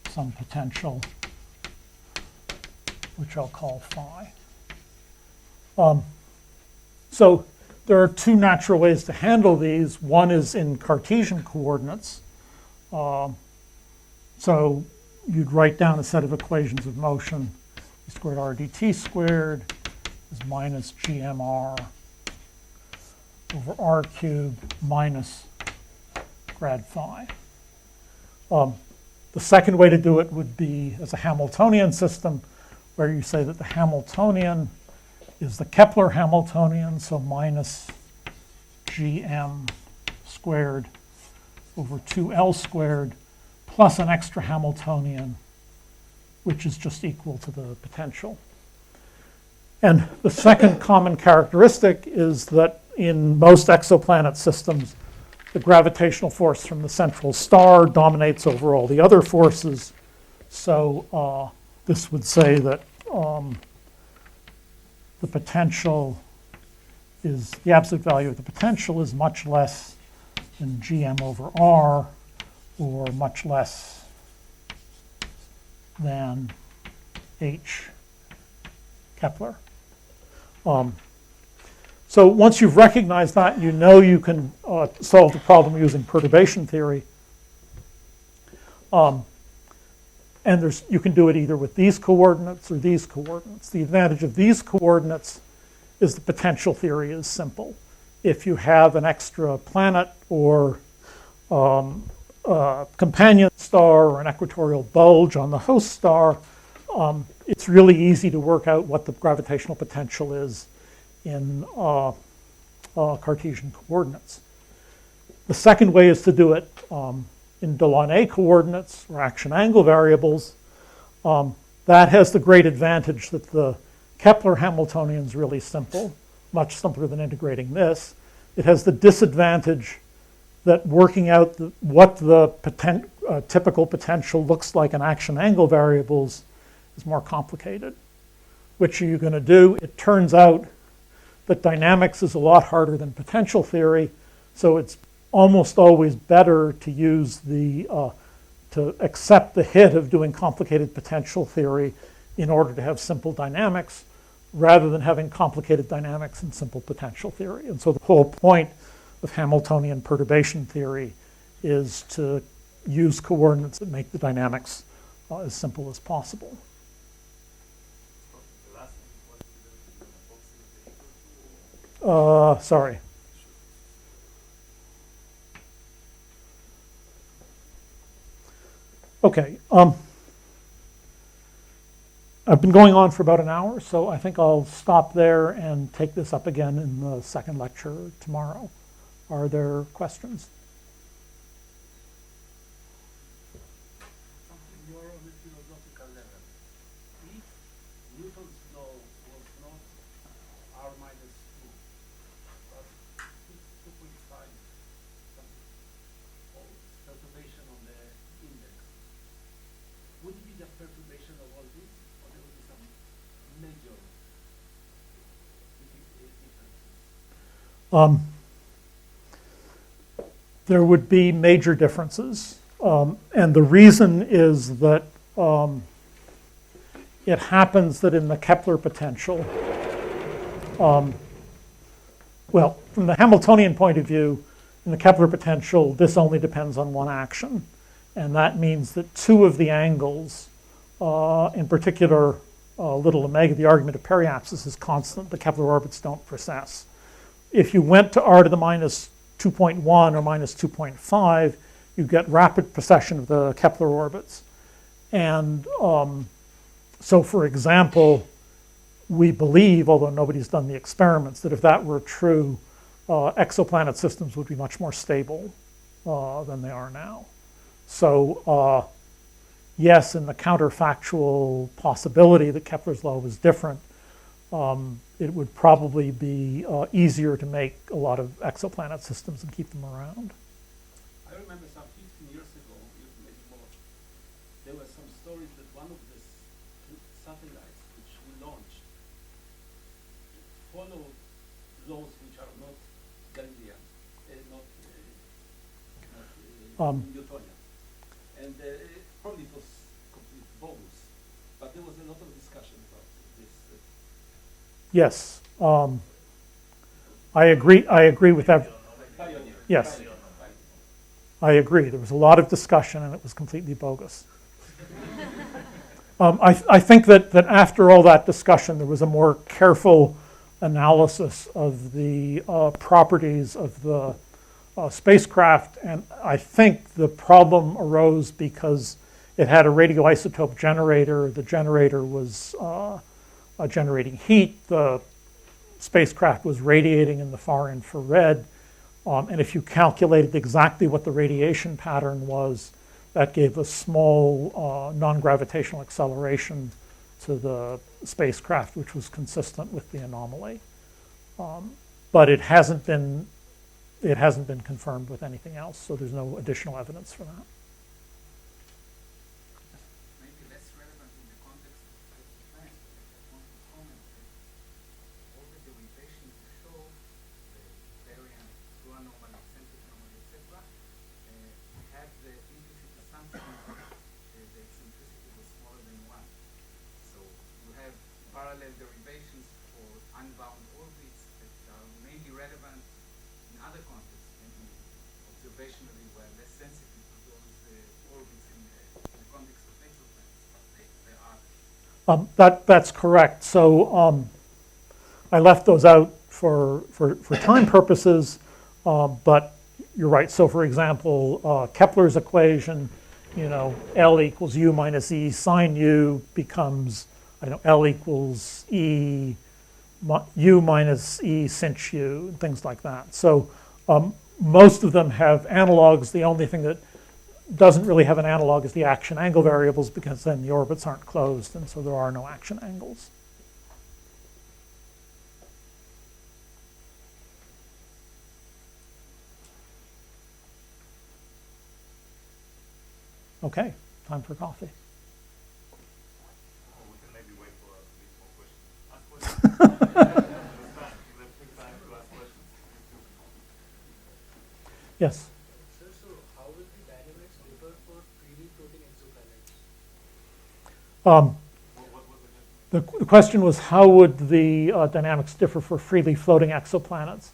Some potential, which I'll call phi. So there are two natural ways to handle these. One is in Cartesian coordinates. So you'd write down a set of equations of motion. E squared r dt squared is minus GMR over r cubed minus grad phi. The second way to do it would be as a Hamiltonian system, where you say that the Hamiltonian is the Kepler Hamiltonian, so minus GM squared over 2L squared plus an extra Hamiltonian, which is just equal to the potential. And the second common characteristic is that in most exoplanet systems, the gravitational force from the central star dominates over all the other forces. So this would say that the potential is, the absolute value of the potential is much less than GM over R, or much less than H Kepler. So once you've recognized that, you know you can solve the problem using perturbation theory. And you can do it either with these coordinates or these coordinates. The advantage of these coordinates is the potential theory is simple. If you have an extra planet or a companion star or an equatorial bulge on the host star, it's really easy to work out what the gravitational potential is in Cartesian coordinates. The second way is to do it in Delaunay coordinates or action angle variables. That has the great advantage that the Kepler Hamiltonian is really simple, much simpler than integrating this. It has the disadvantage that working out what the typical potential looks like in action angle variables is more complicated. Which are you going to do? It turns out that dynamics is a lot harder than potential theory, so it's almost always better to use to accept the hit of doing complicated potential theory in order to have simple dynamics, rather than having complicated dynamics and simple potential theory. And so the whole point of Hamiltonian perturbation theory is to use coordinates that make the dynamics as simple as possible. Sorry. Okay. I've been going on for about an hour, so I think I'll stop there and take this up again in the second lecture tomorrow. Are there questions? More on the philosophical level. If Newton's law was not R minus 2, but 2.5, something, or perturbation on the index, would it be the perturbation of all this, or there would be some major differences? There would be major differences. And the reason is that it happens that in the Kepler potential, well, from the Hamiltonian point of view, in the Kepler potential, this only depends on one action. And that means that two of the angles, in particular, little omega, the argument of periapsis is constant. The Kepler orbits don't precess. If you went to r to the minus 2.1 or minus 2.5, you get rapid precession of the Kepler orbits. And so, for example, we believe, although nobody's done the experiments, that if that were true, exoplanet systems would be much more stable than they are now. So, yes, in the counterfactual possibility that Kepler's law was different, it would probably be easier to make a lot of exoplanet systems and keep them around. I remember some 15 years ago, maybe more, there were some stories that one of the satellites which we launched followed laws which are not Galilean, not Newtonian. And probably it was complete bogus, but there was a lot of discussion about this. Yes, I agree with that. Pioneer. Yes. Pioneer. I agree. There was a lot of discussion, and it was completely bogus. I think that after all that discussion, there was a more careful analysis of the properties of the spacecraft, and I think the problem arose because it had a radioisotope generator. The generator was generating heat. The spacecraft was radiating in the far infrared. And if you calculated exactly what the radiation pattern was, that gave a small non-gravitational acceleration to the spacecraft, which was consistent with the anomaly. But it hasn't been confirmed with anything else, so there's no additional evidence for that. Maybe less relevant in the context of exoplanets, but I just want to comment that all the derivations to show the variant, true anomaly, eccentric anomaly, etc., have the implicit assumption that the eccentricity was smaller than 1. So you have parallel derivations for unbound orbits that are maybe relevant in other contexts, maybe observationally we're less sensitive to those orbits in the context of exoplanets, but they are. That's correct. So I left those out for time purposes, but you're right. So for example, Kepler's equation, L equals U minus E sine U becomes, L equals E U minus E sinh U, and things like that. So most of them have analogs. The only thing that doesn't really have an analog as the action angle variables, because then the orbits aren't closed, and so there are no action angles. Okay, time for coffee. We can maybe wait for a bit more questions. Ask questions. Time to ask questions. Yes? So how will the dynamics differ for freely floating exoplanets? What was the question? The question was, how would the dynamics differ for freely floating exoplanets?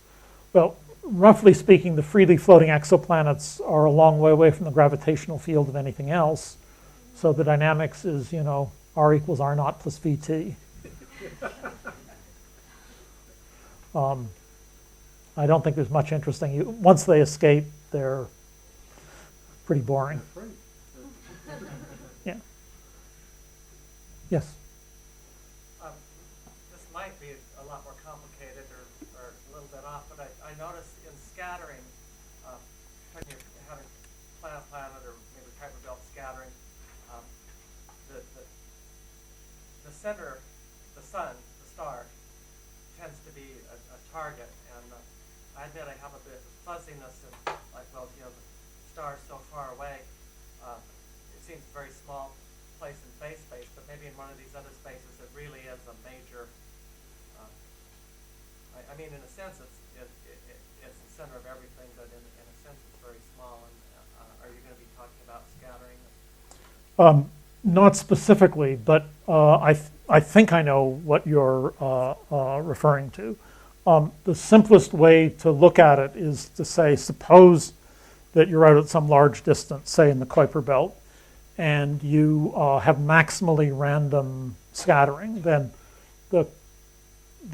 Well, roughly speaking, the freely floating exoplanets are a long way away from the gravitational field of anything else. So the dynamics is, R equals R naught plus VT. I don't think there's much interesting. Once they escape, they're pretty boring. Yeah. Yes? This might be a lot more complicated or a little bit off, but I noticed in scattering, when you're having planet-planet or maybe Kuiper belt scattering, the center, the sun, the star, tends to be a target. And I admit I have a bit of fuzziness in, like, well, the star's so far away. It seems a very small place in phase space, but maybe in one of these other spaces it really is a major. I mean, in a sense, it's the center of everything, but in a sense, it's very small. And are you going to be talking about scattering? Not specifically, but I think I know what you're referring to. The simplest way to look at it is to say, suppose that you're out at some large distance, say in the Kuiper belt, and you have maximally random scattering. Then the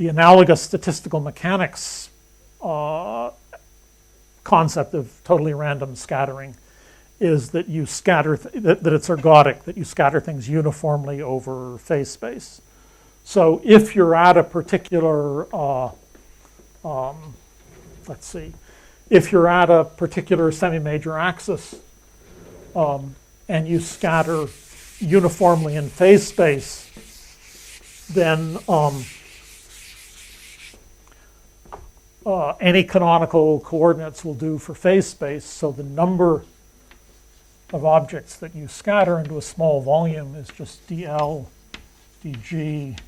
analogous statistical mechanics concept of totally random scattering is that you scatter, that it's ergodic, that you scatter things uniformly over phase space. So if you're at a particular, let's see, if you're at a particular semi-major axis and you scatter uniformly in phase space, then any canonical coordinates will do for phase space. So the number of objects that you scatter into a small volume is just dl, dg,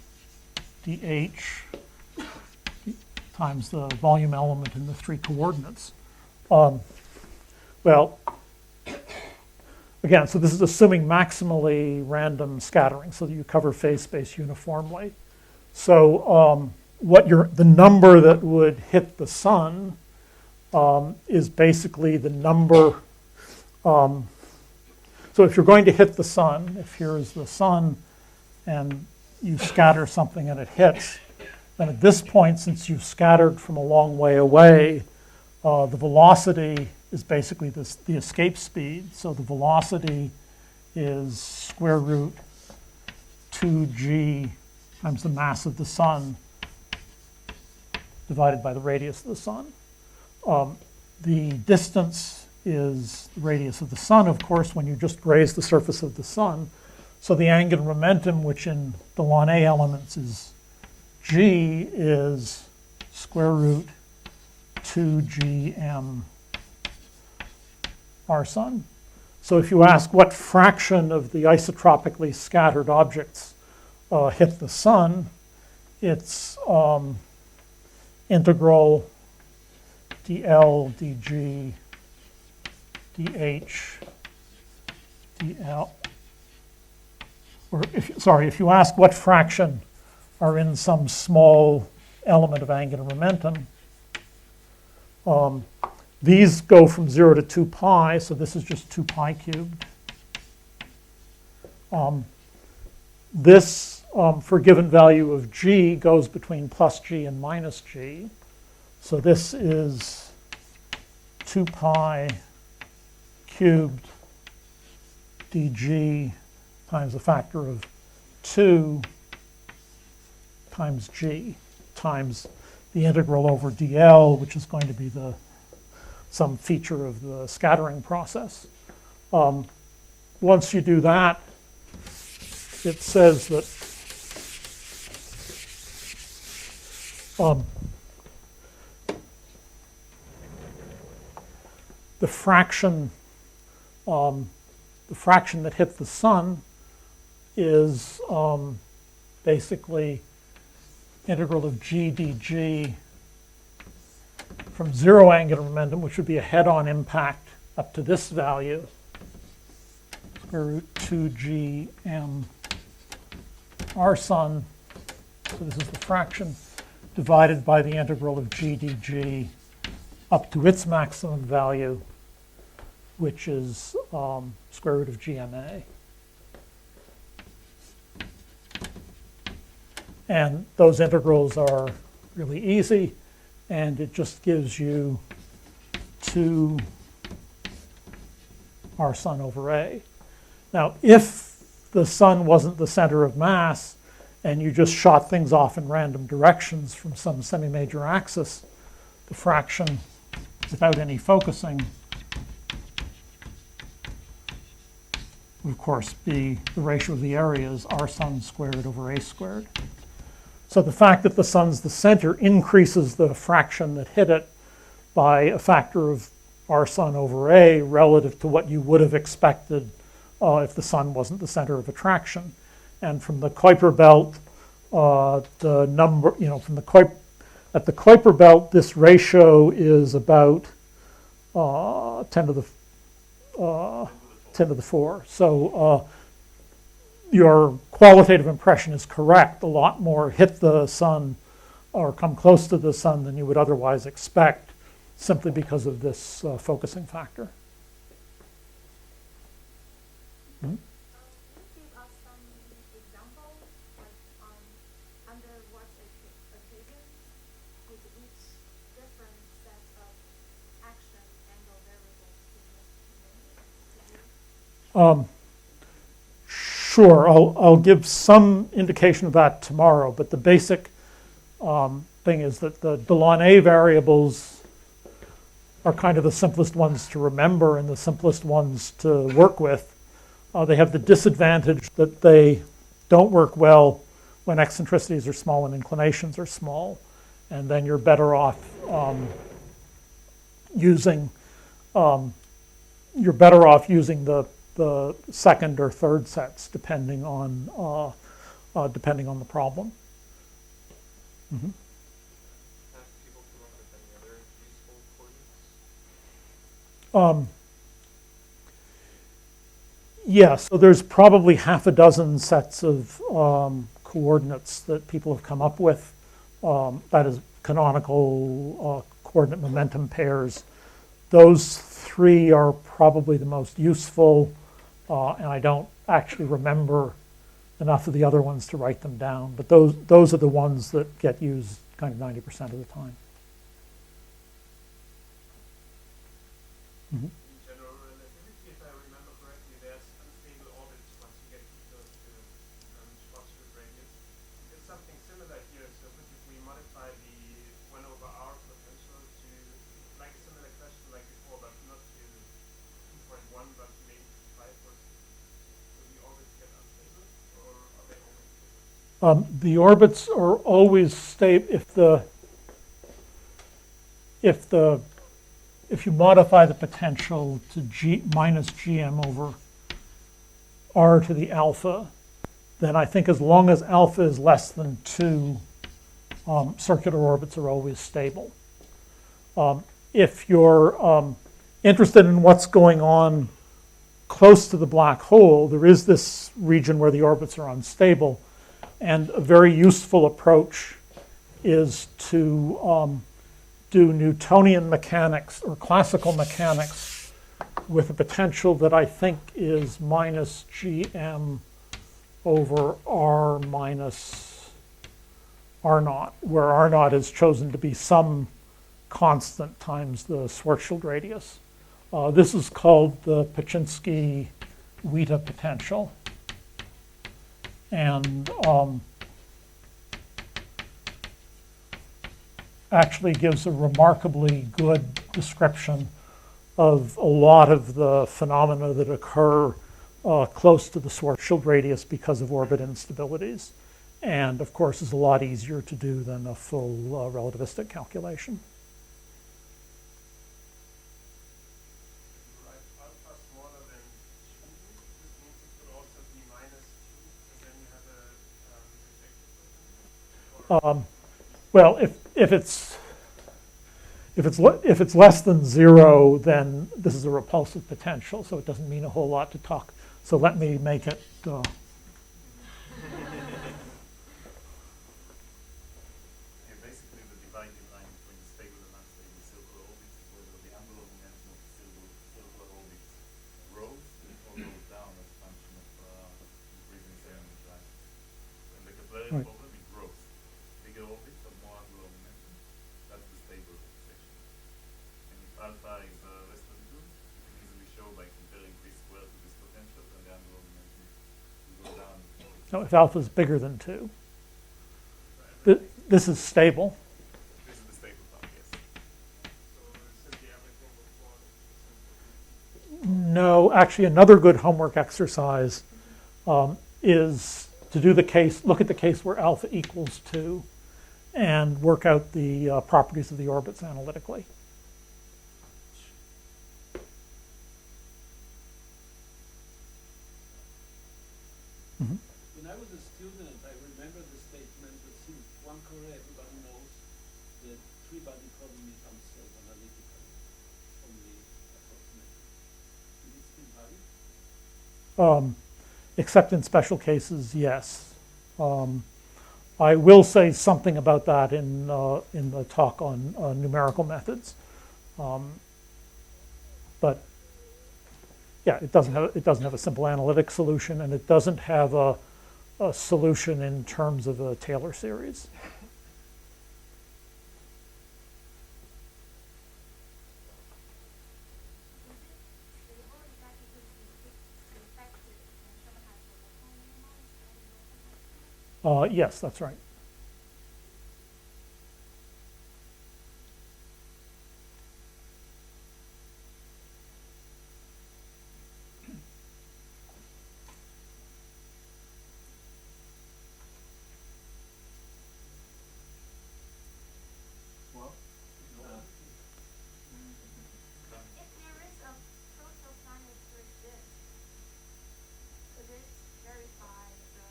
dh times the volume element in the three coordinates. Well, again, so this is assuming maximally random scattering, so that you cover phase space uniformly. So the number that would hit the sun is basically the number. So if you're going to hit the sun, if here's the sun and you scatter something and it hits, then at this point, since you've scattered from a long way away, the velocity is basically the escape speed. So the velocity is square root 2g times the mass of the sun divided by the radius of the sun. The distance is the radius of the sun, of course, when you just graze the surface of the sun. So the angular momentum, which in the ln A elements is g, is square root 2gm r sun. So if you ask what fraction of the isotropically scattered objects hit the sun, it's integral dl, dg, dh, dl, or if you ask what fraction are in some small element of angular momentum, these go from 0 to 2 pi, so this is just 2 pi cubed. This, for a given value of g, goes between plus g and minus g. So this is 2 pi cubed dg times a factor of 2 times g times the integral over dl, which is going to be some feature of the scattering process. Once you do that, it says that the fraction that hit the sun is basically integral of g dg from 0 angular momentum, which would be a head-on impact up to this value, square root 2g m r sun. So this is the fraction divided by the integral of g dg up to its maximum value, which is square root of gma. And those integrals are really easy, and it just gives you 2 r sun over a. Now, if the sun wasn't the center of mass, and you just shot things off in random directions from some semi-major axis, the fraction without any focusing would, of course, be the ratio of the areas r sun squared over a squared. So the fact that the sun's the center increases the fraction that hit it by a factor of r sun over a relative to what you would have expected if the sun wasn't the center of attraction. And from the Kuiper belt, the number, from the at the Kuiper belt, this ratio is about 10 to the 4. So your qualitative impression is correct. A lot more hit the sun or come close to the sun than you would otherwise expect, simply because of this focusing factor. Can you give us some examples, like under what occasion with each different set of action angle variables? Sure, I'll give some indication of that tomorrow, but the basic thing is that the Delaunay variables are kind of the simplest ones to remember and the simplest ones to work with. They have the disadvantage that they don't work well when eccentricities are small and inclinations are small, and then you're better off using the second or third sets, depending on the problem. Mm-hmm. Have people come up with any other useful coordinates? Yeah, so there's probably half a dozen sets of coordinates that people have come up with. That is canonical coordinate momentum pairs. Those 3 are probably the most useful, and I don't actually remember enough of the other ones to write them down. But those are the ones that get used kind of 90% of the time. Mm-hmm. In general relativity, if I remember correctly, there's unstable orbits once you get close to Schwarzschild radius. There's something similar here. So if we modify the 1 over r potential to like a similar question like before, but not to 2.1, but maybe 5 or 6, will the orbits get unstable, or are they always stable? The orbits are always stable if you modify the potential to minus gm over r to the alpha, then I think as long as alpha is less than 2, circular orbits are always stable. If you're interested in what's going on close to the black hole, there is this region where the orbits are unstable, and a very useful approach is to do Newtonian mechanics or classical mechanics with a potential that I think is minus gm over r minus r naught, where r naught is chosen to be some constant times the Schwarzschild radius. This is called the Paczynski-Wita potential. And actually gives a remarkably good description of a lot of the phenomena that occur close to the Schwarzschild radius because of orbit instabilities. And of course, is a lot easier to do than a full relativistic calculation. Right, alpha smaller than 2, this means it could also be minus 2, and then you have a rejected potential? Well, if it's less than 0, then this is a repulsive potential, so it doesn't mean a whole lot to talk. So let me make it. Basically, the dividing line between the stable and unstable circular orbits is whether the angular momentum of the circular orbits grows or goes down as a function of increasing thermal drive. In the Keplerian Right. problem, it grows. Bigger orbits have more angular momentum. That's the stable section. And if alpha is less than 2, you can easily show by comparing p squared to this potential, and the angular momentum will go down. No, if alpha is bigger than 2. This is stable. This is the stable part, yes. So simply everything will fall. No, actually, another good homework exercise is to do the case, look at the case where alpha equals 2 and work out the properties of the orbits analytically. Mhm. When I was a student, I remember the statement that since Poincaré, everybody knows that three-body problem is unsolved analytically, only approximately. Is it still valid? Except in special cases, yes. I will say something about that in the talk on numerical methods. But yeah, it doesn't have a simple analytic solution, and it doesn't have a solution in terms of a Taylor series. Yes, that's right. Well, If there is a protoplanetary disk, could it verify the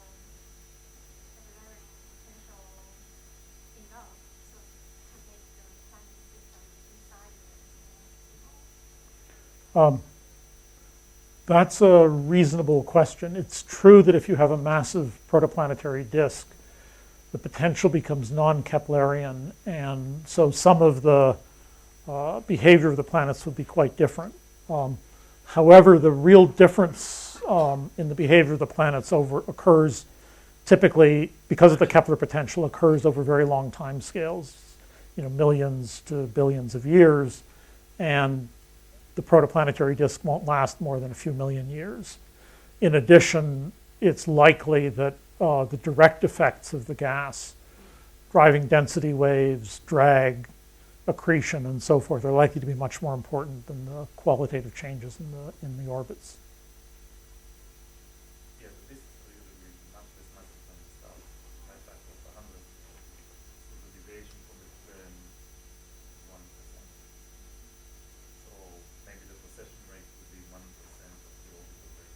Keplerian potential enough so to make the planet system inside it more stable? That's a reasonable question. It's true that if you have a massive protoplanetary disk, the potential becomes non-Keplerian, and so some of the behavior of the planets would be quite different. However, the real difference in the behavior of the planets occurs typically, because of the Kepler potential, occurs over very long time scales, millions to billions of years, and the protoplanetary disk won't last more than a few million years. In addition, it's likely that the direct effects of the gas, driving density waves, drag, accretion, and so forth, are likely to be much more important than the qualitative changes in the orbits. Yeah, the disks are usually much less massive than the stars, by a factor of 100. So the deviation from the Keplerian is 1%. So maybe the precession rate would be 1% of the orbital rate.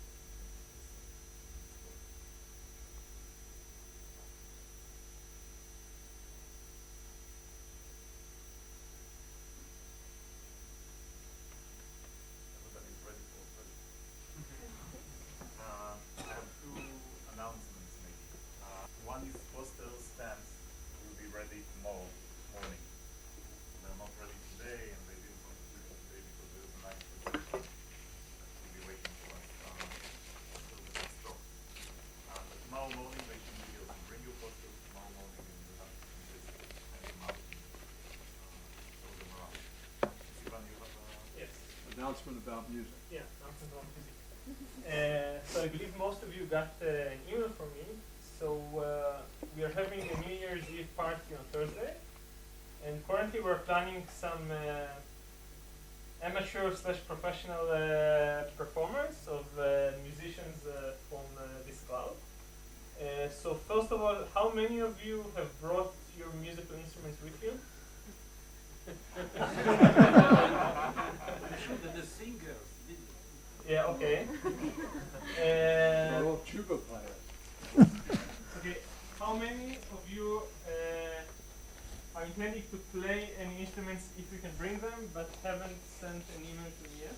Everybody's ready for a present. I have two announcements maybe. One is poster stamps will be ready tomorrow morning. They're not ready today, and they didn't want to do it today because there's a nice presentation that will be waiting for us until the next stop. But tomorrow morning they should be able to bring your posters tomorrow morning, and you'll have to hand them out and show them around. Sivan, you have Yes. announcement about music. Yeah, something about music. So I believe most of you got an email from me. So we are having a New Year's Eve party on Thursday, and currently we're planning some amateur/professional performers of musicians from this cloud. So first of all, how many of you have brought your musical instruments with you? I'm sure that the singers did. Yeah, okay. They're all tuba players. Okay, how many of you are intending to play any instruments if you can bring them, but haven't sent an email to me yet?